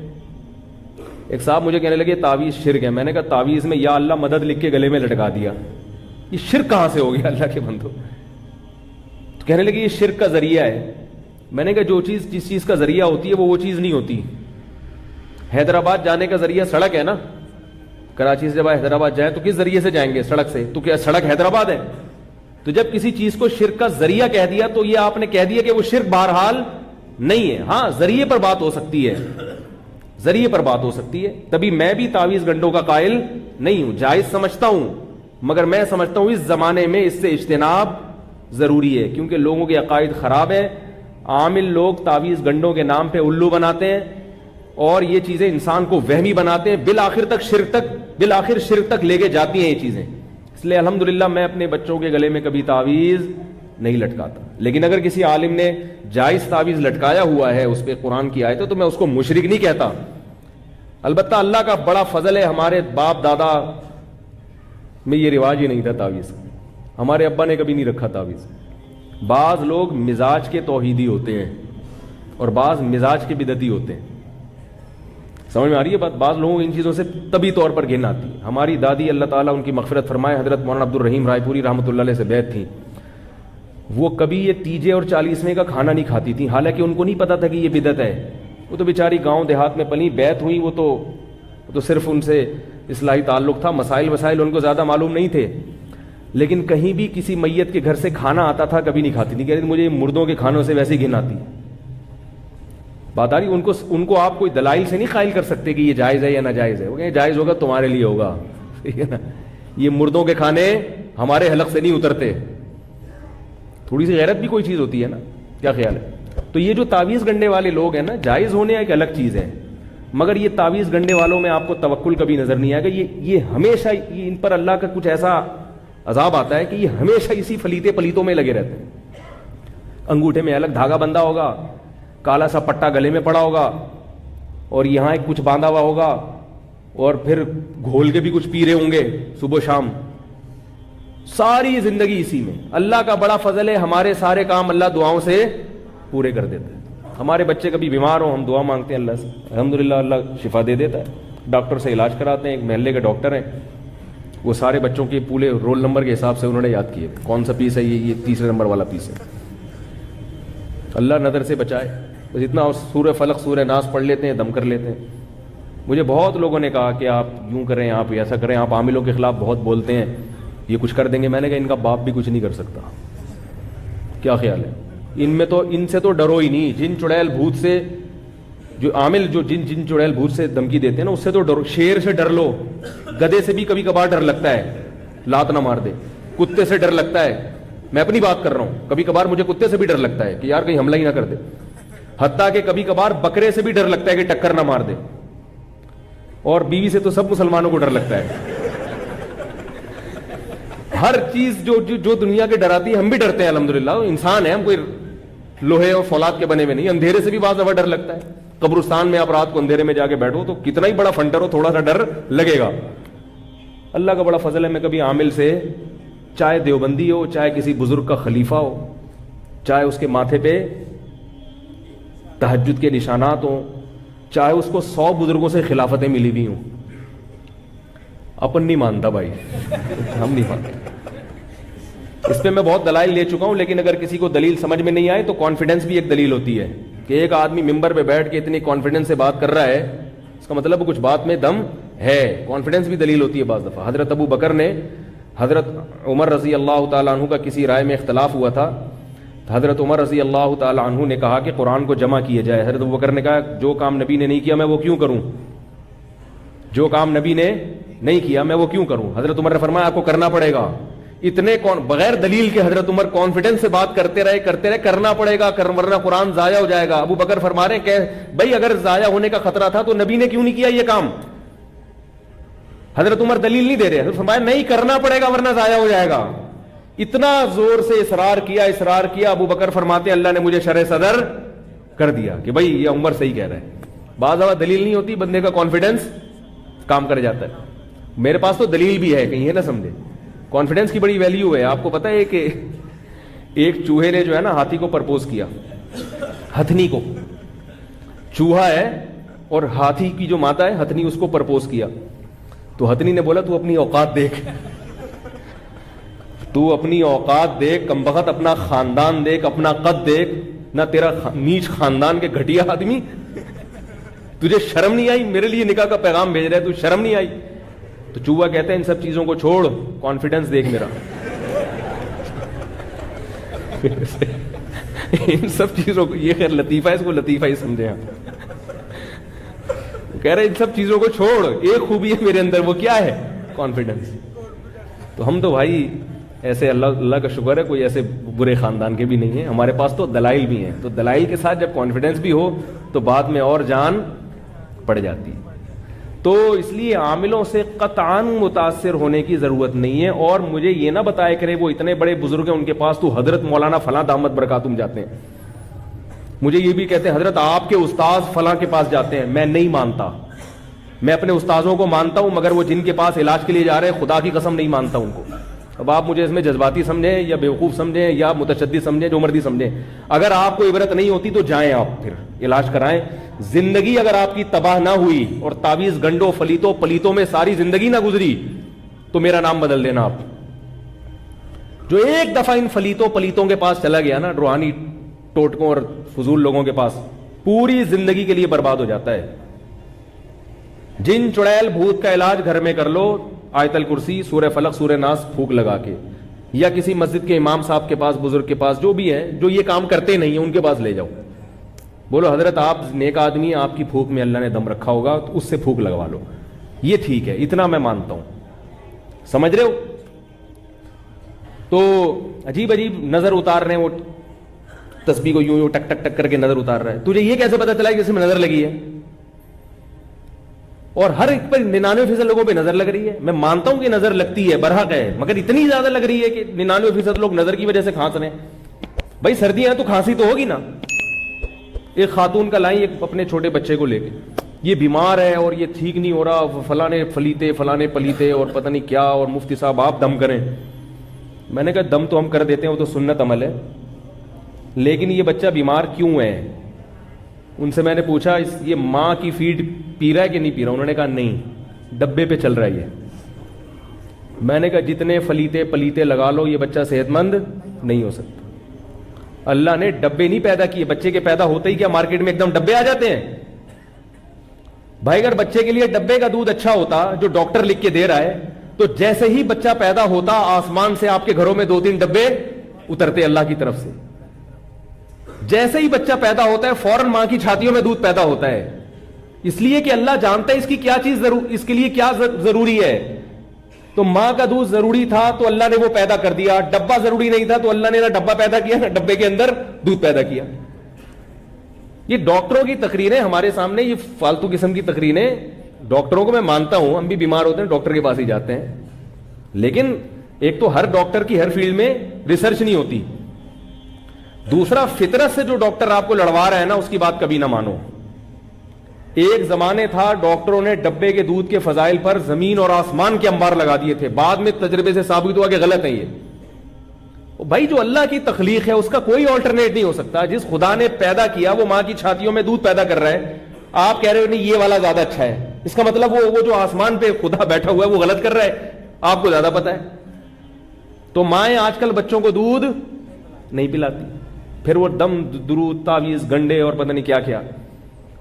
ایک صاحب مجھے کہنے لگے تعویذ شرک ہے. میں نے کہا تعویذ میں یا اللہ مدد لکھ کے گلے میں لٹکا دیا، یہ شرک کہاں سے ہو گیا اللہ کے بندو؟ تو کہنے لگے یہ شرک کا ذریعہ ہے. میں نے کہا جس چیز کا ذریعہ ہوتی ہے وہ چیز نہیں ہوتی. حیدرآباد جانے کا ذریعہ سڑک ہے نا، کراچی سے جب حیدرآباد جائیں تو کس ذریعے سے جائیں گے؟ سڑک سے. تو کیا سڑک حیدرآباد ہے؟ تو جب کسی چیز کو شرک کا ذریعہ کہہ دیا تو یہ آپ نے کہہ دیا کہ وہ شرک بہرحال نہیں ہے. ہاں ذریعے پر بات ہو سکتی ہے، ذریعے پر بات ہو سکتی ہے. تبھی میں بھی تعویذ گنڈوں کا قائل نہیں ہوں، جائز سمجھتا ہوں، مگر میں سمجھتا ہوں اس زمانے میں اس سے اجتناب ضروری ہے، کیونکہ لوگوں کے عقائد خراب ہیں. عامل لوگ تعویذ گنڈوں کے نام پہ الو بناتے ہیں اور یہ چیزیں انسان کو وہمی بناتے ہیں، بالآخر شرک تک لے کے جاتی ہیں یہ چیزیں. اس لیے الحمدللہ میں اپنے بچوں کے گلے میں کبھی تعویذ نہیں لٹکاتا. لیکن اگر کسی عالم نے جائز تعویذ لٹکایا ہوا ہے، اس پہ قرآن کی آیت ہے، تو میں اس کو مشرک نہیں کہتا. البتہ اللہ کا بڑا فضل ہے، ہمارے باپ دادا میں یہ رواج ہی نہیں تھا تعویذ. ہمارے ابا نے کبھی نہیں رکھا تعویذ. بعض لوگ مزاج کے توحیدی ہوتے ہیں اور بعض مزاج کے بدعتی ہوتے ہیں. سمجھ میں آ رہی ہے بات؟ بعض لوگوں کو ان چیزوں سے طبی طور پر گھن آتی ہے. ہماری دادی اللہ تعالیٰ ان کی مغفرت فرمائے، حضرت مولانا عبد الرحیم رائے پوری رحمۃ اللہ علیہ سے بیعت تھی. وہ کبھی یہ تیجے اور 40ویں کا کھانا نہیں کھاتی تھی، حالانکہ ان کو نہیں پتا تھا کہ یہ بدعت ہے. وہ تو بیچاری گاؤں دیہات میں پلی، بیعت ہوئی، وہ تو صرف ان سے اصلاحی تعلق تھا، مسائل ان کو زیادہ معلوم نہیں تھے. لیکن کہیں بھی کسی میت کے گھر سے کھانا آتا تھا کبھی نہیں کھاتی تھی، کہہ رہی مجھے مردوں کے کھانوں سے ویسے گھن آتی. بات آ رہی. ان کو آپ کوئی دلائل سے نہیں قائل کر سکتے کہ یہ جائز ہے یا ناجائز ہے. وہ کہیں جائز ہوگا تمہارے لیے ہوگا، ٹھیک ہے نا. یہ مردوں کے کھانے ہمارے حلق سے نہیں اترتے. تھوڑی سی غیرت بھی کوئی چیز ہوتی ہے نا. کیا خیال ہے؟ تو یہ جو تعویذ گنڈے والے لوگ ہیں نا، جائز ہونے ایک الگ چیز ہے، مگر یہ تعویذ گنڈے والوں میں آپ کو توکل کبھی نظر نہیں آئے گا. یہ ہمیشہ ان پر اللہ کا کچھ ایسا عذاب آتا ہے کہ یہ ہمیشہ اسی فلیتے پلیتوں میں لگے رہتے ہیں. انگوٹھے میں الگ دھاگا بندھا ہوگا، کالا سا پٹا گلے میں پڑا ہوگا، اور یہاں ایک کچھ باندھا ہوا ہوگا، اور پھر گھول کے بھی کچھ پی رہے ہوں گے صبح شام. ساری زندگی اسی میں. اللہ کا بڑا فضل ہے، ہمارے سارے کام اللہ دعاؤں سے پورے کر دیتے ہیں. ہمارے بچے کبھی بیمار ہوں، ہم دعا مانگتے ہیں اللہ سے، الحمدللہ اللہ شفا دے دیتا ہے. ڈاکٹر سے علاج کراتے ہیں، ایک محلے کے ڈاکٹر ہیں، وہ سارے بچوں کے پورے رول نمبر کے حساب سے انہوں نے یاد کیے کون سا پیس ہے، یہ تیسرے نمبر والا پیس ہے. اللہ نظر سے بچائے. بس اتنا سورہ فلق سورہ ناس پڑھ لیتے ہیں، دم کر لیتے ہیں. مجھے بہت لوگوں نے کہا کہ آپ یوں کریں، آپ ایسا کریں، آپ عاملوں کے خلاف بہت بولتے ہیں، یہ کچھ کر دیں گے. میں نے کہا ان کا باپ بھی کچھ نہیں کر سکتا. کیا خیال ہے؟ ان سے تو ڈرو ہی نہیں. جن چڑیل بھوت سے جو عامل جو جن چڑیل بھوت سے دھمکی دیتے ہیں نا، اس سے تو ڈرو. شیر سے ڈر لو، گدھے سے بھی کبھی کبھار ڈر لگتا ہے، لات نہ مار دے. کتے سے ڈر لگتا ہے، میں اپنی بات کر رہا ہوں، کبھی کبھار مجھے کتے سے بھی ڈر لگتا ہے کہ یار کہیں حملہ ہی نہ کر دے. حتیٰ کہ کبھی کبھار بکرے سے بھی ڈر لگتا ہے کہ ٹکر نہ مار دے. اور بیوی سے تو سب مسلمانوں کو ڈر لگتا ہے. ہر چیز جو دنیا کے ڈراتی ہے ہم بھی ڈرتے ہیں. الحمدللہ انسان ہے، ہم کوئی لوہے اور فولاد کے بنے ہوئے نہیں. اندھیرے سے بھی بعض دفعہ ڈر لگتا ہے. قبرستان میں آپ رات کو اندھیرے میں جا کے بیٹھو تو کتنا ہی بڑا فنٹر ہو، تھوڑا سا ڈر لگے گا. اللہ کا بڑا فضل ہے، میں کبھی عامل سے، چاہے دیوبندی ہو، چاہے کسی بزرگ کا خلیفہ ہو، چاہے اس کے ماتھے پہ تہجد کے نشانات ہوں، چاہے اس کو 100 بزرگوں سے خلافتیں ملی ہوئی ہوں، اپن نہیں مانتا بھائی، ہم نہیں مانتے. اس پہ میں بہت دلائل لے چکا ہوں، لیکن اگر کسی کو دلیل سمجھ میں نہیں آئے تو کانفیڈنس بھی ایک دلیل ہوتی ہے کہ ایک آدمی ممبر پہ بیٹھ کے اتنی کانفیڈنس سے بات کر رہا ہے، اس کا مطلب کچھ بات میں دم ہے. کانفیڈنس بھی دلیل ہوتی ہے بعض دفعہ. حضرت ابو بکر نے حضرت عمر رضی اللہ تعالیٰ عنہ کا کسی رائے میں اختلاف ہوا تھا، حضرت عمر رضی اللہ تعالیٰ عنہ نے کہا کہ قرآن کو جمع کیا جائے. حضرت ابو بکر نے کہا جو کام نبی نے نہیں کیا میں وہ کیوں کروں، جو کام نبی نے نہیں کیا میں وہ کیوں کروں. حضرت عمر نے فرمایا آپ کو کرنا پڑے گا. اتنے بغیر دلیل کے حضرت عمر کانفیڈنس سے بات کرتے رہے کرنا پڑے گا ورنہ قرآن ضائع ہو جائے گا. ابو بکر فرما رہے ہیں کہ بھائی اگر ضائع ہونے کا خطرہ تھا تو نبی نے کیوں نہیں کیا یہ کام. حضرت عمر دلیل نہیں دے رہے، حضرت فرمایا نہیں کرنا پڑے گا ورنہ ضائع ہو جائے گا. اتنا زور سے اصرار کیا. ابو بکر فرماتے ہیں اللہ نے مجھے شرح صدر کر دیا کہ بھائی یہ عمر صحیح کہہ رہا ہے. بعض دفعہ دلیل نہیں ہوتی، بندے کا کانفیڈنس کام کر جاتا ہے. میرے پاس تو دلیل بھی ہے، کہیں یہ نہ سمجھے. کانفیڈنس کی بڑی ویلیو ہے. آپ کو پتا ہے کہ ایک چوہے نے جو ہے نا ہاتھی کو پرپوز کیا، ہتھنی کو. چوہا ہے اور ہاتھی کی جو ماتا ہے ہتھنی، اس کو پرپوز کیا. تو ہتھنی نے بولا تو اپنی اوقات دیکھ، تو اپنی اوقات دیکھ کمبخت، اپنا خاندان دیکھ، اپنا قد دیکھ، نہ تیرا نیچ خاندان کے گھٹیا آدمی، تجھے شرم نہیں آئی؟ میرے لیے نکاح کا پیغام بھیج رہے تو شرم نہیں آئی؟ تو چوہا کہتے ہیں ان سب چیزوں کو چھوڑ، کانفیڈنس دیکھ میرا. ان سب چیزوں کو، یہ خیر لطیفہ ہے، اس کو لطیفہ ہی سمجھے آپ. کہہ رہے ان سب چیزوں کو چھوڑ، ایک خوبی ہے میرے اندر، وہ کیا ہے؟ کانفیڈنس. تو ہم تو بھائی ایسے اللہ کا شکر ہے کوئی ایسے برے خاندان کے بھی نہیں ہیں. ہمارے پاس تو دلائل بھی ہیں. تو دلائل کے ساتھ جب کانفیڈنس بھی ہو تو بعد میں اور جان پڑ جاتی. تو اس لیے عاملوں سے قطعاً متاثر ہونے کی ضرورت نہیں ہے. اور مجھے یہ نہ بتایا کرے وہ اتنے بڑے بزرگ ہیں ان کے پاس تو حضرت مولانا فلاں دامت برکاتہم جاتے ہیں. مجھے یہ بھی کہتے ہیں حضرت آپ کے استاذ فلاں کے پاس جاتے ہیں. میں نہیں مانتا. میں اپنے استاذوں کو مانتا ہوں، مگر وہ جن کے پاس علاج کے لیے جا رہے ہیں خدا کی قسم نہیں مانتا ان کو. اب آپ مجھے اس میں جذباتی سمجھیں یا بیوقوف سمجھیں یا متشدد سمجھیں، جو مرضی سمجھیں. اگر آپ کو عبرت نہیں ہوتی تو جائیں آپ پھر علاج کرائیں. زندگی اگر آپ کی تباہ نہ ہوئی اور تعویذ گنڈوں پلیتوں میں ساری زندگی نہ گزری تو میرا نام بدل دینا آپ. جو ایک دفعہ ان پلیتوں کے پاس چلا گیا نا، روحانی ٹوٹکوں اور فضول لوگوں کے پاس، پوری زندگی کے لیے برباد ہو جاتا ہے. جن چڑیل بھوت کا علاج گھر میں کر لو، آیت الکرسی، سورہ فلق، سورہ ناس پھونک لگا کے یا کسی مسجد کے امام صاحب کے پاس, بزرگ کے پاس, جو بھی ہیں جو یہ کام کرتے نہیں ہیں ان کے پاس لے جاؤ, بولو حضرت آپ نیک آدمی ہیں, آپ کی پھونک میں اللہ نے دم رکھا ہوگا تو اس سے پھونک لگوا لو, یہ ٹھیک ہے, اتنا میں مانتا ہوں. سمجھ رہے ہو؟ تو عجیب عجیب نظر اتار رہے ہیں, وہ تسبیح کو یوں یوں ٹک ٹک ٹک کر کے نظر اتار رہا ہے. تجھے یہ کیسے پتا چلا کہ اس میں نظر لگی ہے؟ اور ہر ایک پر 99% لوگوں پہ نظر لگ رہی ہے. میں مانتا ہوں کہ نظر لگتی ہے, برحق ہے, مگر اتنی زیادہ لگ رہی ہے کہ 99% لوگ نظر کی وجہ سے کھانس رہے ہیں. بھائی سردیاں ہیں تو کھانسی تو ہوگی نا. ایک خاتون کا لائیں ایک اپنے چھوٹے بچے کو لے کے, یہ بیمار ہے اور یہ ٹھیک نہیں ہو رہا, فلانے فلیتے فلانے پلیتے اور پتہ نہیں کیا, اور مفتی صاحب آپ دم کریں. میں نے کہا دم تو ہم کر دیتے ہیں, وہ تو سنت عمل ہے, لیکن یہ بچہ بیمار کیوں ہے؟ ان سے میں نے پوچھا یہ ماں کی فیڈ پی رہا ہے کہ نہیں پی رہا؟ انہوں نے کہا نہیں, ڈبے پہ چل رہا ہے یہ. میں نے کہا جتنے فلیتے پلیتے لگا لو یہ بچہ صحت مند نہیں ہو سکتا. اللہ نے ڈبے نہیں پیدا کیے, بچے کے پیدا ہوتے ہی کیا مارکیٹ میں ایک دم ڈبے آ جاتے ہیں؟ بھائی اگر بچے کے لیے ڈبے کا دودھ اچھا ہوتا جو ڈاکٹر لکھ کے دے رہا ہے, تو جیسے ہی بچہ پیدا ہوتا آسمان سے آپ کے گھروں میں 2-3 ڈبے اترتے اللہ کی طرف سے. جیسے ہی بچہ پیدا ہوتا ہے فوراً ماں کی چھاتیوں میں دودھ پیدا ہوتا ہے, اس لیے کہ اللہ جانتا ہے اس کی کیا چیز اس کے لیے کیا ضروری ہے. تو ماں کا دودھ ضروری تھا تو اللہ نے وہ پیدا کر دیا, ڈبہ ضروری نہیں تھا تو اللہ نے نہ ڈبہ پیدا کیا نہ ڈبے کے اندر دودھ پیدا کیا. یہ ڈاکٹروں کی تقریریں ہمارے سامنے, یہ فالتو قسم کی تقریریں. ڈاکٹروں کو میں مانتا ہوں, ہم بھی بیمار ہوتے ہیں ڈاکٹر کے پاس ہی جاتے ہیں, لیکن ایک تو ہر ڈاکٹر کی ہر فیلڈ میں ریسرچ نہیں ہوتی, دوسرا فطرت سے جو ڈاکٹر آپ کو لڑوا رہا ہے نا اس کی بات کبھی نہ مانو. ایک زمانے تھا ڈاکٹروں نے ڈبے کے دودھ کے فضائل پر زمین اور آسمان کے انبار لگا دیے تھے, بعد میں تجربے سے ثابت ہوا کہ غلط ہے یہ. بھائی جو اللہ کی تخلیق ہے اس کا کوئی آلٹرنیٹ نہیں ہو سکتا. جس خدا نے پیدا کیا وہ ماں کی چھاتیوں میں دودھ پیدا کر رہا ہے, آپ کہہ رہے ہو نہیں یہ والا زیادہ اچھا ہے, اس کا مطلب وہ جو آسمان پہ خدا بیٹھا ہوا ہے وہ غلط کر رہا ہے, آپ کو زیادہ پتا ہے. تو مائیں آج کل بچوں کو دودھ نہیں پلاتی, پھر وہ دم درود تعویذ گنڈے اور پتہ نہیں کیا کیا.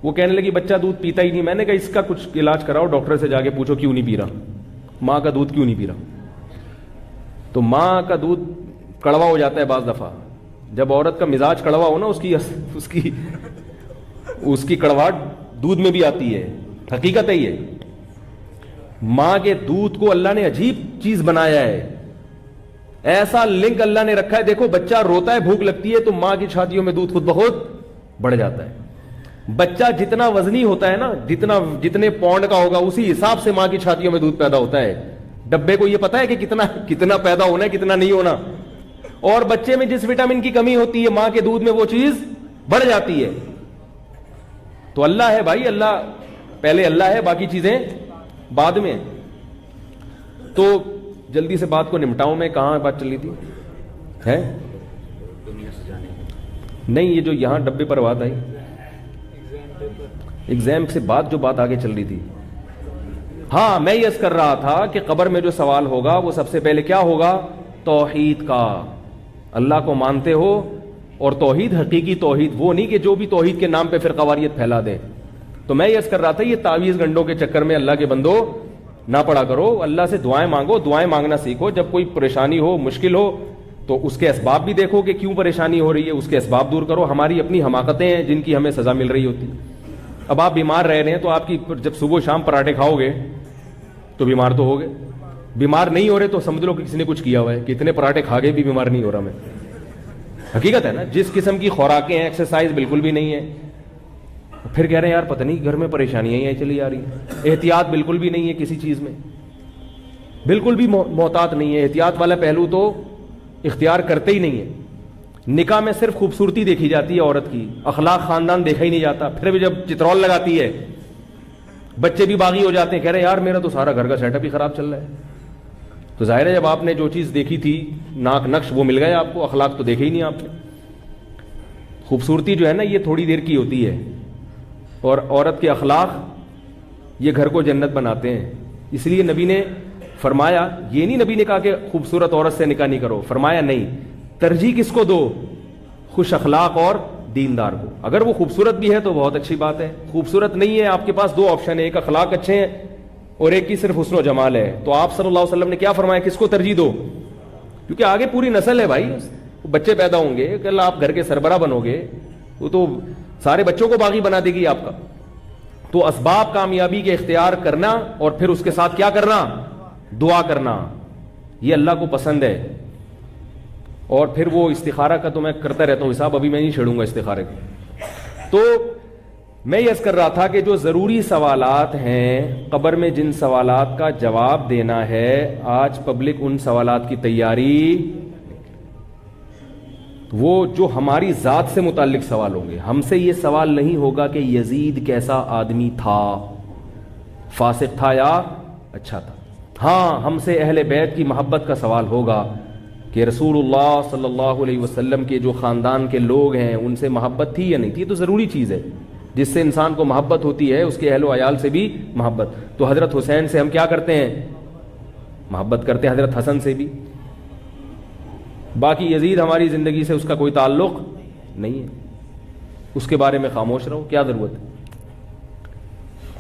وہ کہنے لگی بچہ دودھ پیتا ہی نہیں. میں نے کہا اس کا کچھ علاج کراؤ, ڈاکٹر سے جا کے پوچھو کیوں نہیں پی رہا, ماں کا دودھ کیوں نہیں پی رہا. تو ماں کا دودھ کڑوا ہو جاتا ہے بعض دفعہ. جب عورت کا مزاج کڑوا ہو نا اس کی کڑواہٹ دودھ میں بھی آتی ہے, حقیقت ہے یہ. ماں کے دودھ کو اللہ نے عجیب چیز بنایا ہے, ایسا لنک اللہ نے رکھا ہے. دیکھو بچہ روتا ہے, بھوک لگتی ہے تو ماں کی چھاتیوں میں دودھ خود بخود بڑھ جاتا ہے. بچہ جتنا وزنی ہوتا ہے نا, جتنے پاؤنڈ کا ہوگا اسی حساب سے ماں کی چھاتیوں میں دودھ پیدا ہوتا ہے. ڈبے کو یہ پتا ہے کہ کتنا پیدا ہونا ہے کتنا نہیں ہونا. اور بچے میں جس وٹامن کی کمی ہوتی ہے ماں کے دودھ میں وہ چیز بڑھ جاتی ہے. تو اللہ ہے بھائی, اللہ پہلے اللہ ہے, باقی چیزیں بعد میں. تو جلدی سے بات کو نمٹاؤں میں, کہاں بات چل رہی تھی ہے نہیں, یہ جو یہاں ڈبے پر بات آئی ایگزام سے بعد جو بات آگے چل رہی تھی. ہاں میں یہ کر رہا تھا کہ قبر میں جو سوال ہوگا وہ سب سے پہلے کیا ہوگا, توحید کا. اللہ کو مانتے ہو, اور توحید حقیقی توحید, وہ نہیں کہ جو بھی توحید کے نام پہ پھر قواریت پھیلا دیں. تو میں یہ کر رہا تھا یہ تعویذ گنڈوں کے چکر میں اللہ کے بندو نہ پڑا کرو, اللہ سے دعائیں مانگو, دعائیں مانگنا سیکھو. جب کوئی پریشانی ہو مشکل ہو تو اس کے اسباب بھی دیکھو کہ کیوں پریشانی ہو رہی ہے, اس کے اسباب دور کرو. ہماری اپنی حماقتیں ہیں جن کی ہمیں سزا مل رہی ہوتی. اب آپ بیمار رہ رہے ہیں تو آپ کی جب صبح شام پراٹھے کھاؤ گے تو بیمار تو ہوگے. بیمار نہیں ہو رہے تو سمجھ لو کہ کسی نے کچھ کیا ہوا ہے, کہ اتنے پراٹھے کھا گئے بھی بیمار نہیں ہو رہا میں. حقیقت ہے نا, جس قسم کی خوراکیں ہیں, ایکسرسائز بالکل بھی نہیں ہے, پھر کہہ رہے ہیں یار پتہ نہیں گھر میں پریشانیاں ہی چلی آ رہی ہیں. احتیاط بالکل بھی نہیں ہے کسی چیز میں, بالکل بھی محتاط نہیں ہے. احتیاط والا پہلو تو اختیار کرتے ہی نہیں ہے. نکاح میں صرف خوبصورتی دیکھی جاتی ہے عورت کی, اخلاق خاندان دیکھا ہی نہیں جاتا. پھر بھی جب چترول لگاتی ہے بچے بھی باغی ہو جاتے ہیں, کہہ رہے ہیں یار میرا تو سارا گھر کا سیٹ اپ ہی خراب چل رہا ہے. تو ظاہر ہے جب آپ نے جو چیز دیکھی تھی ناک نقش وہ مل گئے آپ کو, اخلاق تو دیکھے ہی نہیں آپ نے. خوبصورتی جو ہے نا یہ تھوڑی دیر کی ہوتی ہے, اور عورت کے اخلاق یہ گھر کو جنت بناتے ہیں. اس لیے نبی نے فرمایا, یہ نہیں نبی نے کہا کہ خوبصورت عورت سے نکاح نہیں کرو, فرمایا نہیں, ترجیح کس کو دو, خوش اخلاق اور دیندار کو. اگر وہ خوبصورت بھی ہے تو بہت اچھی بات ہے, خوبصورت نہیں ہے آپ کے پاس دو آپشن ہے, ایک اخلاق اچھے ہیں اور ایک کی صرف حسن و جمال ہے. تو آپ صلی اللہ علیہ وسلم نے کیا فرمایا, کس کو ترجیح دو, کیونکہ آگے پوری نسل ہے بھائی, بچے پیدا ہوں گے, کل آپ گھر کے سربراہ بنو گے, وہ تو سارے بچوں کو باغی بنا دے گی آپ کا. تو اسباب کامیابی کے اختیار کرنا اور پھر اس کے ساتھ کیا کرنا, دعا کرنا, یہ اللہ کو پسند ہے. اور پھر وہ استخارہ کا تو میں کرتا رہتا ہوں حساب, ابھی میں نہیں چھیڑوں گا استخارے کو. تو میں یہ عرض کر رہا تھا کہ جو ضروری سوالات ہیں قبر میں, جن سوالات کا جواب دینا ہے, آج پبلک ان سوالات کی تیاری, وہ جو ہماری ذات سے متعلق سوال ہوں گے. ہم سے یہ سوال نہیں ہوگا کہ یزید کیسا آدمی تھا, فاسق تھا یا اچھا تھا. ہاں, ہم سے اہل بیت کی محبت کا سوال ہوگا کہ رسول اللہ صلی اللہ علیہ وسلم کے جو خاندان کے لوگ ہیں ان سے محبت تھی یا نہیں تھی. یہ تو ضروری چیز ہے, جس سے انسان کو محبت ہوتی ہے اس کے اہل و عیال سے بھی محبت. تو حضرت حسین سے ہم کیا کرتے ہیں, محبت کرتے ہیں, حضرت حسن سے بھی. باقی یزید ہماری زندگی سے اس کا کوئی تعلق نہیں ہے, اس کے بارے میں خاموش رہو, کیا ضرورت ہے.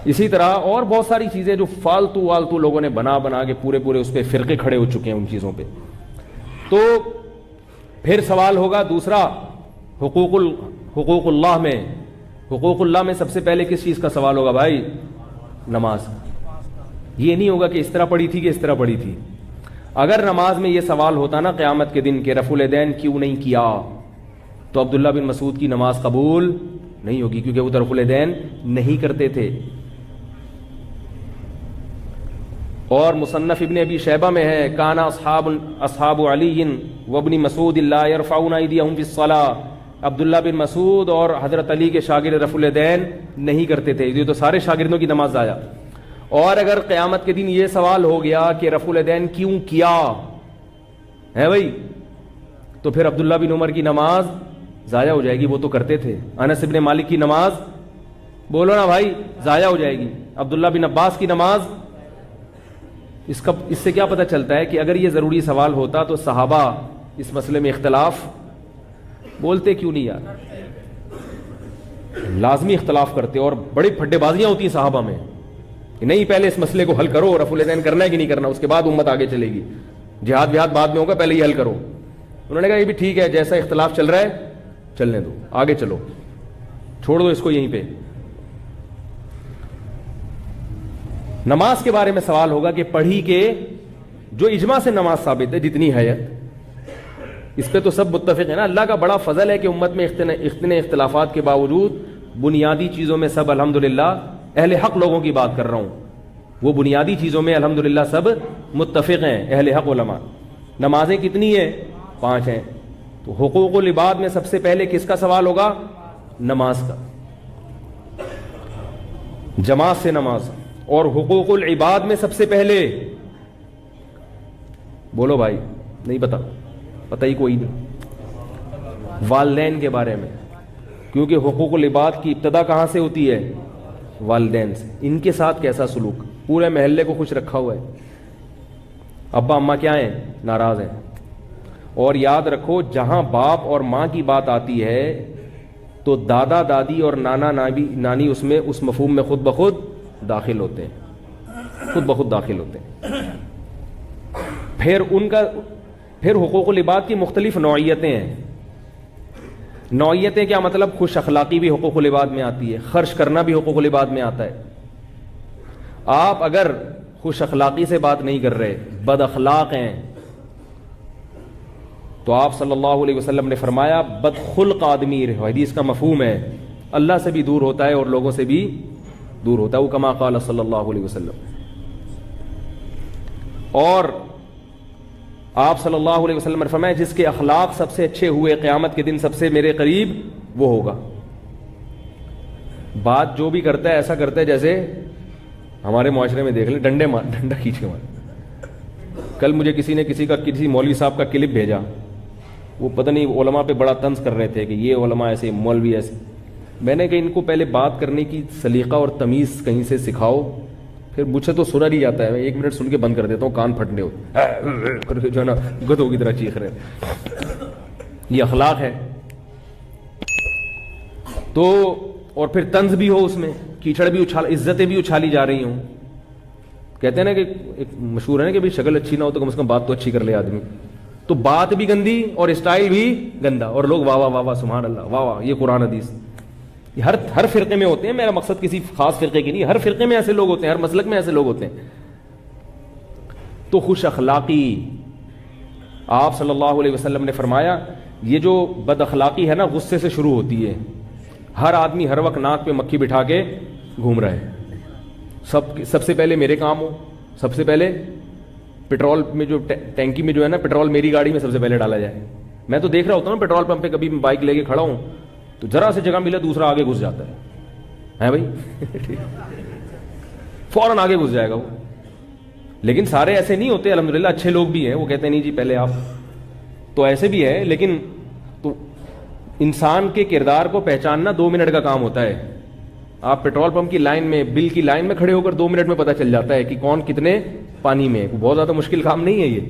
اسی طرح اور بہت ساری چیزیں جو فالتو والتو لوگوں نے بنا کے پورے اس پہ فرقے کھڑے ہو چکے ہیں ان چیزوں پہ. تو پھر سوال ہوگا دوسرا, حقوق اللہ میں. حقوق اللہ میں سب سے پہلے کس چیز کا سوال ہوگا بھائی, نماز. یہ نہیں ہوگا کہ اس طرح پڑھی تھی کہ اس طرح پڑھی تھی. اگر نماز میں یہ سوال ہوتا نا قیامت کے دن کہ رفع الیدین کیوں نہیں کیا, تو عبداللہ بن مسعود کی نماز قبول نہیں ہوگی, کیونکہ وہ رفع الیدین نہیں کرتے تھے. اور مصنف ابن ابی شیبہ میں ہے, کان اصحاب علی وابن مسعود لا يرفعون ایدیہم فی الصلاۃ. عبداللہ بن مسعود اور حضرت علی کے شاگرد رفع الیدین نہیں کرتے تھے. یہ تو سارے شاگردوں کی نماز ضائع. اور اگر قیامت کے دن یہ سوال ہو گیا کہ رفع الیدین کیوں کیا ہے بھائی, تو پھر عبداللہ بن عمر کی نماز ضائع ہو جائے گی, وہ تو کرتے تھے. انس بن مالک کی نماز بولو نا بھائی ضائع ہو جائے گی. عبداللہ بن عباس کی نماز. اس سے کیا پتہ چلتا ہے کہ اگر یہ ضروری سوال ہوتا تو صحابہ اس مسئلے میں اختلاف بولتے کیوں نہیں یار, لازمی اختلاف کرتے. اور بڑی پھڈے بازیاں ہوتی ہیں صحابہ میں, نہیں پہلے اس مسئلے کو حل کرو, رفع الیدین کرنا ہے کہ نہیں کرنا, اس کے بعد امت آگے چلے گی. جہاد بعد میں ہوگا, پہلے یہ حل کرو. انہوں نے کہا یہ بھی ٹھیک ہے, جیسا اختلاف چل رہا ہے چلنے دو, آگے چلو, چھوڑ دو اس کو یہیں پہ. نماز کے بارے میں سوال ہوگا کہ پڑھی کے, جو اجماع سے نماز ثابت ہے جتنی ہے, اس پہ تو سب متفق ہیں نا. اللہ کا بڑا فضل ہے کہ امت میں اتنے اختلافات کے باوجود بنیادی چیزوں میں سب الحمدللہ, اہل حق لوگوں کی بات کر رہا ہوں, وہ بنیادی چیزوں میں الحمدللہ سب متفق ہیں اہل حق علماء. نمازیں کتنی ہیں, 5 ہیں. تو حقوق العباد میں سب سے پہلے کس کا سوال ہوگا, نماز کا, جماعت سے نماز. اور حقوق العباد میں سب سے پہلے, بولو بھائی نہیں پتہ ہی کوئی نہیں, والدین کے بارے میں. کیونکہ حقوق العباد کی ابتدا کہاں سے ہوتی ہے, والدین سے. ان کے ساتھ کیسا سلوک, پورے محلے کو خوش رکھا ہوا ہے, ابا اماں کیا ہیں, ناراض ہیں. اور یاد رکھو جہاں باپ اور ماں کی بات آتی ہے تو دادا دادی اور نانا نانی اس میں اس مفہوم میں خود بخود داخل ہوتے ہیں. پھر حقوق العباد کی مختلف نوعیتیں ہیں. نوعیتیں کیا مطلب, خوش اخلاقی بھی حقوق العباد میں آتی ہے, خرچ کرنا بھی حقوق العباد میں آتا ہے. آپ اگر خوش اخلاقی سے بات نہیں کر رہے, بد اخلاق ہیں, تو آپ صلی اللہ علیہ وسلم نے فرمایا بد خلق آدمی, حدیث کا مفہوم ہے اللہ سے بھی دور ہوتا ہے اور لوگوں سے بھی دور ہوتا ہے, وہ کما قال صلی اللہ علیہ وسلم. اور آپ صلی اللہ علیہ وسلم نے فرمایا جس کے اخلاق سب سے اچھے ہوئے قیامت کے دن سب سے میرے قریب وہ ہوگا. بات جو بھی کرتا ہے ایسا کرتا ہے جیسے ہمارے معاشرے میں دیکھ لیں, ڈنڈا کھینچ کے مار. کل مجھے کسی مولوی صاحب کا کلپ بھیجا, وہ پتہ نہیں علماء پہ بڑا طنز کر رہے تھے کہ یہ علماء ایسے, مولوی ایسے. میں نے کہا ان کو پہلے بات کرنے کی سلیقہ اور تمیز کہیں سے سکھاؤ, پھر مجھ سے تو سنا نہیں جاتا ہے, میں 1 منٹ سن کے بند کر دیتا ہوں, کان پھٹنے ہوتے جو ہے نا گدھوں کی طرح چیخ رہے. یہ اخلاق ہے. تو اور پھر طنز بھی ہو اس میں, کیچڑ بھی عزتیں بھی اچھالی جا رہی ہوں. کہتے ہیں نا کہ ایک مشہور ہے نا کہ بھائی شکل اچھی نہ ہو تو کم از کم بات تو اچھی کر لے آدمی. تو بات بھی گندی اور اسٹائل بھی گندا, اور لوگ واہ واہ واہ واہ سبحان اللہ واہ واہ, یہ قرآن حدیث. یہ ہر فرقے میں ہوتے ہیں, میرا مقصد کسی خاص فرقے کی نہیں, ہر فرقے میں ایسے لوگ ہوتے ہیں, ہر مسلک میں ایسے لوگ ہوتے ہیں. تو خوش اخلاقی, آپ صلی اللہ علیہ وسلم نے فرمایا یہ جو بد اخلاقی ہے نا غصے سے شروع ہوتی ہے. ہر آدمی ہر وقت ناک پہ مکھی بٹھا کے گھوم رہا ہے. سب سے پہلے میرے کام ہو, سب سے پہلے پیٹرول میں جو ٹینکی میں جو ہے نا پیٹرول میری گاڑی میں سب سے پہلے ڈالا جائے. میں تو دیکھ رہا ہوتا ہوں نا پیٹرول پمپ پہ, کبھی میں بائک لے کے کھڑا ہوں تو ذرا سے جگہ ملے دوسرا آگے گھس جاتا ہے بھائی فوراً آگے گھس جائے گا وہ. لیکن سارے ایسے نہیں ہوتے الحمدللہ, اچھے لوگ بھی ہیں, وہ کہتے ہیں نہیں جی پہلے آپ, تو ایسے بھی ہے. لیکن تو انسان کے کردار کو پہچاننا 2 منٹ کا کام ہوتا ہے. آپ پیٹرول پمپ کی لائن میں, بل کی لائن میں کھڑے ہو کر 2 منٹ میں پتہ چل جاتا ہے کہ کون کتنے پانی میں ہے. بہت زیادہ مشکل کام نہیں ہے یہ.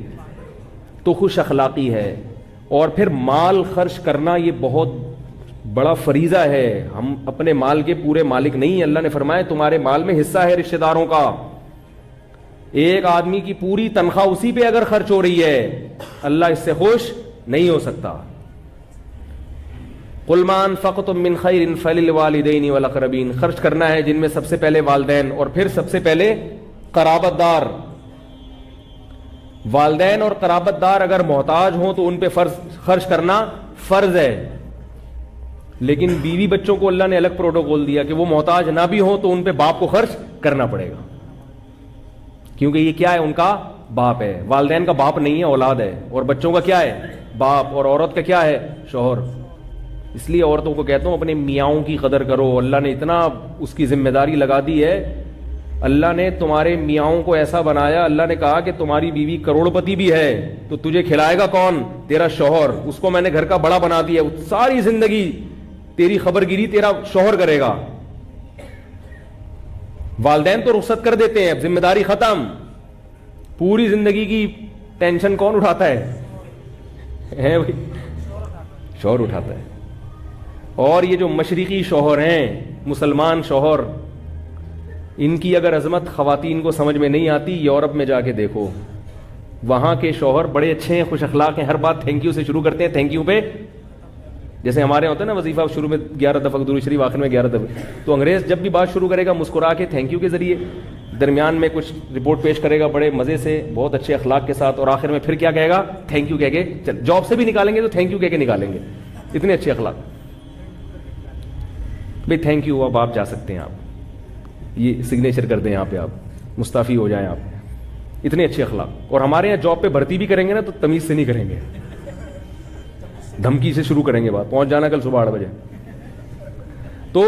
تو خوش اخلاقی ہے. اور پھر مال خرچ کرنا یہ بہت بڑا فریضہ ہے. ہم اپنے مال کے پورے مالک نہیں ہیں. اللہ نے فرمایا تمہارے مال میں حصہ ہے رشتہ داروں کا. ایک آدمی کی پوری تنخواہ اسی پہ اگر خرچ ہو رہی ہے, اللہ اس سے خوش نہیں ہو سکتا. قل ما انفقتم من خیر فللوالدین والاقربین, خرچ کرنا ہے جن میں سب سے پہلے والدین اور پھر سب سے پہلے قرابت دار. والدین اور قرابت دار اگر محتاج ہوں تو ان پہ خرچ کرنا فرض ہے. لیکن بیوی بچوں کو اللہ نے الگ پروٹوکول دیا کہ وہ محتاج نہ بھی ہوں تو ان پہ باپ کو خرچ کرنا پڑے گا, کیونکہ یہ کیا ہے, ان کا باپ ہے. والدین کا باپ نہیں ہے, اولاد ہے. اور بچوں کا کیا ہے, باپ. اور عورت کا کیا ہے, شوہر. اس لیے عورتوں کو کہتا ہوں اپنے میاؤں کی قدر کرو. اللہ نے اتنا اس کی ذمہ داری لگا دی ہے. اللہ نے تمہارے میاؤں کو ایسا بنایا, اللہ نے کہا کہ تمہاری بیوی کروڑپتی بھی ہے تو تجھے کھلائے گا کون, تیرا شوہر. اس کو میں نے گھر کا بڑا بنا دیا, ساری زندگی تیری خبر گیری تیرا شوہر کرے گا. والدین تو رخصت کر دیتے ہیں, اب ذمہ داری ختم. پوری زندگی کی ٹینشن کون اٹھاتا ہے بھائی, شوہر اٹھاتا ہے. اور یہ جو مشرقی شوہر ہیں, مسلمان شوہر, ان کی اگر عظمت خواتین کو سمجھ میں نہیں آتی, یورپ میں جا کے دیکھو. وہاں کے شوہر بڑے اچھے ہیں, خوش اخلاق ہیں, ہر بات تھینک یو سے شروع کرتے ہیں. تھینک یو پہ جیسے ہمارے ہوتا ہے نا وظیفہ شروع میں 11 دفعہ درود شریف, آخر میں 11 دفعہ. تو انگریز جب بھی بات شروع کرے گا مسکرا کے تھینک یو کے ذریعے, درمیان میں کچھ رپورٹ پیش کرے گا بڑے مزے سے, بہت اچھے اخلاق کے ساتھ, اور آخر میں پھر کیا کہے گا, تھینک یو کہہ کے. جاب سے بھی نکالیں گے تو تھینک یو کہہ کے نکالیں گے, اتنے اچھے اخلاق. بھائی تھینک یو, اب آپ جا سکتے ہیں, آپ یہ سگنیچر کر دیں, یہاں پہ آپ مستعفی ہو جائیں, آپ اتنے اچھے اخلاق. اور ہمارے یہاں جاب پہ بھرتی بھی کریں گے نا تو تمیز سے نہیں کریں گے, دھمکی سے شروع کریں گے بات, پہنچ جانا کل صبح 8 بجے. تو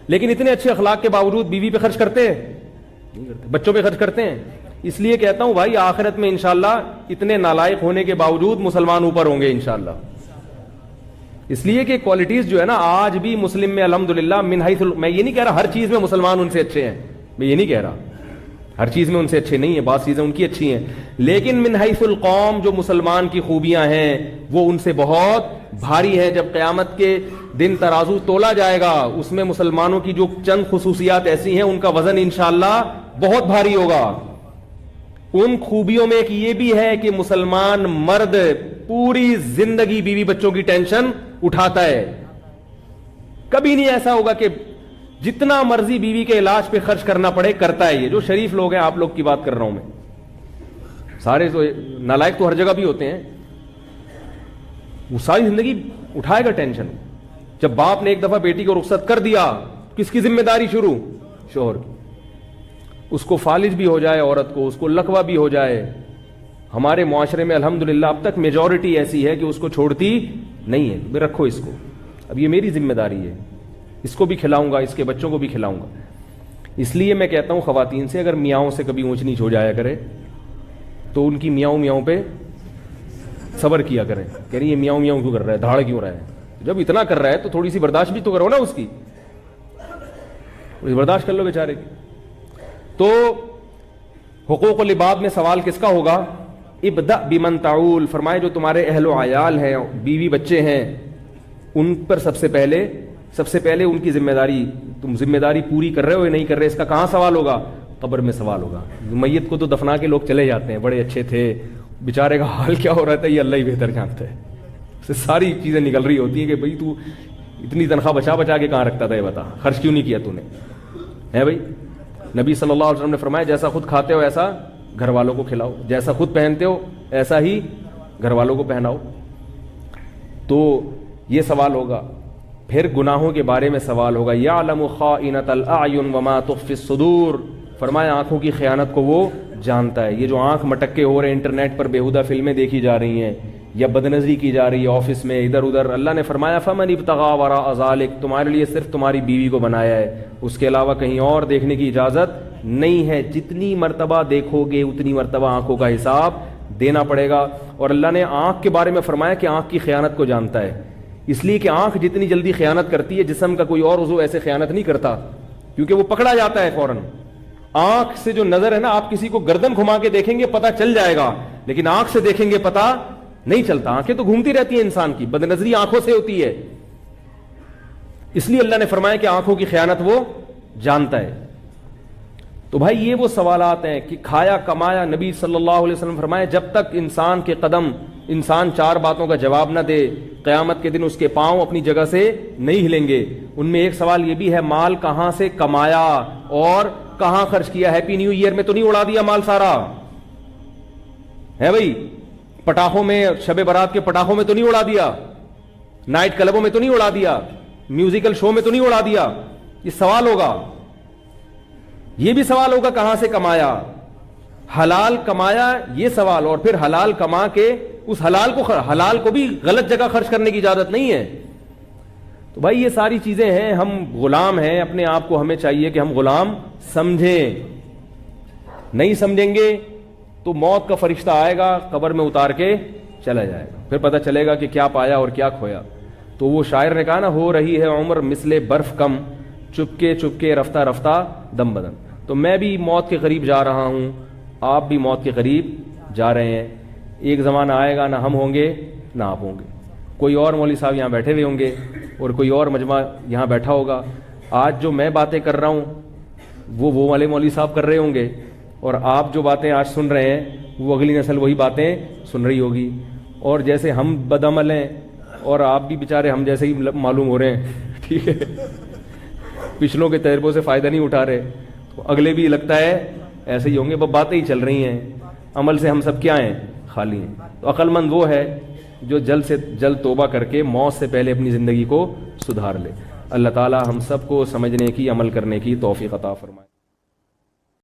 لیکن اتنے اچھے اخلاق کے باوجود بیوی پہ خرچ کرتے ہیں نہیں کرتے, بچوں پہ خرچ کرتے ہیں. اس لیے کہتا ہوں بھائی آخرت میں انشاءاللہ اتنے نالائق ہونے کے باوجود مسلمان اوپر ہوں گے انشاءاللہ. اس لیے کہ کوالٹیز جو ہے نا آج بھی مسلم میں الحمدللہ من حیث, میں یہ نہیں کہہ رہا ہر چیز میں مسلمان ان سے اچھے ہیں, میں یہ نہیں کہہ رہا ہر چیز میں ان سے اچھے نہیں ہیں, بعض چیزیں ان کی اچھی ہیں, لیکن من حیث القوم جو مسلمان کی خوبیاں ہیں وہ ان سے بہت بھاری ہے. جب قیامت کے دن ترازو تولا جائے گا اس میں مسلمانوں کی جو چند خصوصیات ایسی ہیں ان کا وزن انشاءاللہ بہت بھاری ہوگا. ان خوبیوں میں ایک یہ بھی ہے کہ مسلمان مرد پوری زندگی بیوی بچوں کی ٹینشن اٹھاتا ہے. کبھی نہیں ایسا ہوگا کہ جتنا مرضی بیوی کے علاج پہ خرچ کرنا پڑے کرتا ہے. یہ جو شریف لوگ ہیں, آپ لوگ کی بات کر رہا ہوں میں, سارے تو نالائق تو ہر جگہ بھی ہوتے ہیں, وہ ساری زندگی اٹھائے گا ٹینشن. جب باپ نے ایک دفعہ بیٹی کو رخصت کر دیا, کس کی ذمہ داری شروع, شوہر کی. اس کو فالج بھی ہو جائے عورت کو, اس کو لقوہ بھی ہو جائے. ہمارے معاشرے میں الحمدللہ اب تک میجورٹی ایسی ہے کہ اس کو چھوڑتی نہیں ہے, میں رکھو اس کو, اب یہ میری ذمہ داری ہے, اس کو بھی کھلاؤں گا, اس کے بچوں کو بھی کھلاؤں گا. اس لیے میں کہتا ہوں خواتین سے اگر میاؤں سے کبھی اونچ نیچ ہو جایا کرے تو ان کی میاؤں پہ صبر کیا کریں. کہہ رہی یہ میاؤں کیوں کر رہا ہے, دھاڑ کیوں رہا ہے. جب اتنا کر رہا ہے تو تھوڑی سی برداشت بھی تو کرو نا, اس کی برداشت کر لو بیچارے کی. تو حقوق العباد میں سوال کس کا ہوگا, ابدأ بمن تعول, فرمائے جو تمہارے اہل و عیال ہیں, بیوی بچے ہیں, ان پر سب سے پہلے ان کی ذمہ داری, تم ذمہ داری پوری کر رہے ہو یا نہیں کر رہے, اس کا کہاں سوال ہوگا, قبر میں سوال ہوگا. میت کو تو دفنا کے لوگ چلے جاتے ہیں, بڑے اچھے تھے, بیچارے کا حال کیا ہو رہا تھا یہ اللہ ہی بہتر جانتا ہے. اس سے ساری چیزیں نکل رہی ہوتی ہیں کہ بھائی تو اتنی تنخواہ بچا بچا کے کہاں رکھتا تھا، یہ بتا خرچ کیوں نہیں کیا تو نے، ہے بھائی. نبی صلی اللہ علیہ وسلم نے فرمایا جیسا خود کھاتے ہو ایسا گھر والوں کو کھلاؤ، جیسا خود پہنتے ہو ایسا ہی گھر والوں کو پہناؤ. تو یہ سوال ہوگا. پھر گناہوں کے بارے میں سوال ہوگا. یعلم خائنۃ الاعین وما تخفی الصدور، فرمایا آنکھوں کی خیانت کو وہ جانتا ہے. یہ جو آنکھ مٹکے ہو رہے ہیں، انٹرنیٹ پر بیہودہ فلمیں دیکھی جا رہی ہیں یا بدنظری کی جا رہی ہے آفس میں ادھر ادھر، اللہ نے فرمایا فمن ابتغى وراء ذلک، تمہارے لیے صرف تمہاری بیوی کو بنایا ہے، اس کے علاوہ کہیں اور دیکھنے کی اجازت نہیں ہے. جتنی مرتبہ دیکھو گے اتنی مرتبہ آنکھوں کا حساب دینا پڑے گا. اور اللہ نے آنکھ کے بارے میں فرمایا کہ آنکھ کی خیانت کو جانتا ہے، اس لیے کہ آنکھ جتنی جلدی خیانت کرتی ہے جسم کا کوئی اور عضو ایسے خیانت نہیں کرتا، کیونکہ وہ پکڑا جاتا ہے فوراً. آنکھ سے جو نظر ہے نا، آپ کسی کو گردن گھما کے دیکھیں گے پتہ چل جائے گا، لیکن آنکھ سے دیکھیں گے پتہ نہیں چلتا. آنکھیں تو گھومتی رہتی ہیں انسان کی، بدنظری آنکھوں سے ہوتی ہے. اس لیے اللہ نے فرمایا کہ آنکھوں کی خیانت وہ جانتا ہے. تو بھائی یہ وہ سوالات ہیں کہ کھایا کمایا. نبی صلی اللہ علیہ وسلم فرمایا جب تک انسان کے قدم، انسان 4 باتوں کا جواب نہ دے، قیامت کے دن اس کے پاؤں اپنی جگہ سے نہیں ہلیں گے. ان میں ایک سوال یہ بھی ہے مال کہاں سے کمایا اور کہاں خرچ کیا. ہیپی نیو ایئر میں تو نہیں اڑا دیا مال سارا، ہے بھائی؟ پٹاخوں میں، شب برات کے پٹاخوں میں تو نہیں اڑا دیا، نائٹ کلبوں میں تو نہیں اڑا دیا، میوزیکل شو میں تو نہیں اڑا دیا. یہ سوال ہوگا. یہ بھی سوال ہوگا کہاں سے کمایا، حلال کمایا، یہ سوال. اور پھر حلال کما کے اس حلال کو بھی غلط جگہ خرچ کرنے کی اجازت نہیں ہے. تو بھائی یہ ساری چیزیں ہیں. ہم غلام ہیں اپنے آپ کو، ہمیں چاہیے کہ ہم غلام سمجھیں. نہیں سمجھیں گے تو موت کا فرشتہ آئے گا، قبر میں اتار کے چلا جائے گا، پھر پتہ چلے گا کہ کیا پایا اور کیا کھویا. تو وہ شاعر نے کہا نا، ہو رہی ہے عمر مثل برف کم، چپکے چپکے رفتہ رفتہ دم بدن. تو میں بھی موت کے قریب جا رہا ہوں، آپ بھی موت کے قریب جا رہے ہیں. ایک زمانہ آئے گا نہ ہم ہوں گے نہ آپ ہوں گے. کوئی اور مولوی صاحب یہاں بیٹھے ہوئے ہوں گے اور کوئی اور مجمع یہاں بیٹھا ہوگا. آج جو میں باتیں کر رہا ہوں وہ والے مولوی صاحب کر رہے ہوں گے، اور آپ جو باتیں آج سن رہے ہیں وہ اگلی نسل وہی باتیں سن رہی ہوگی. اور جیسے ہم بدعمل ہیں اور آپ بھی بیچارے ہم جیسے ہی معلوم ہو رہے ہیں، ٹھیک ہے، پچھلوں کے تجربوں سے فائدہ نہیں اٹھا رہے، تو اگلے بھی لگتا ہے ایسے ہی ہوں گے. باتیں ہی چل رہی ہیں، عمل سے ہم سب کیا ہیں؟ خالی ہیں. تو عقل مند وہ ہے جو جلد سے جلد توبہ کر کے موت سے پہلے اپنی زندگی کو سدھار لے. اللہ تعالی ہم سب کو سمجھنے کی، عمل کرنے کی توفیق عطا فرمائے.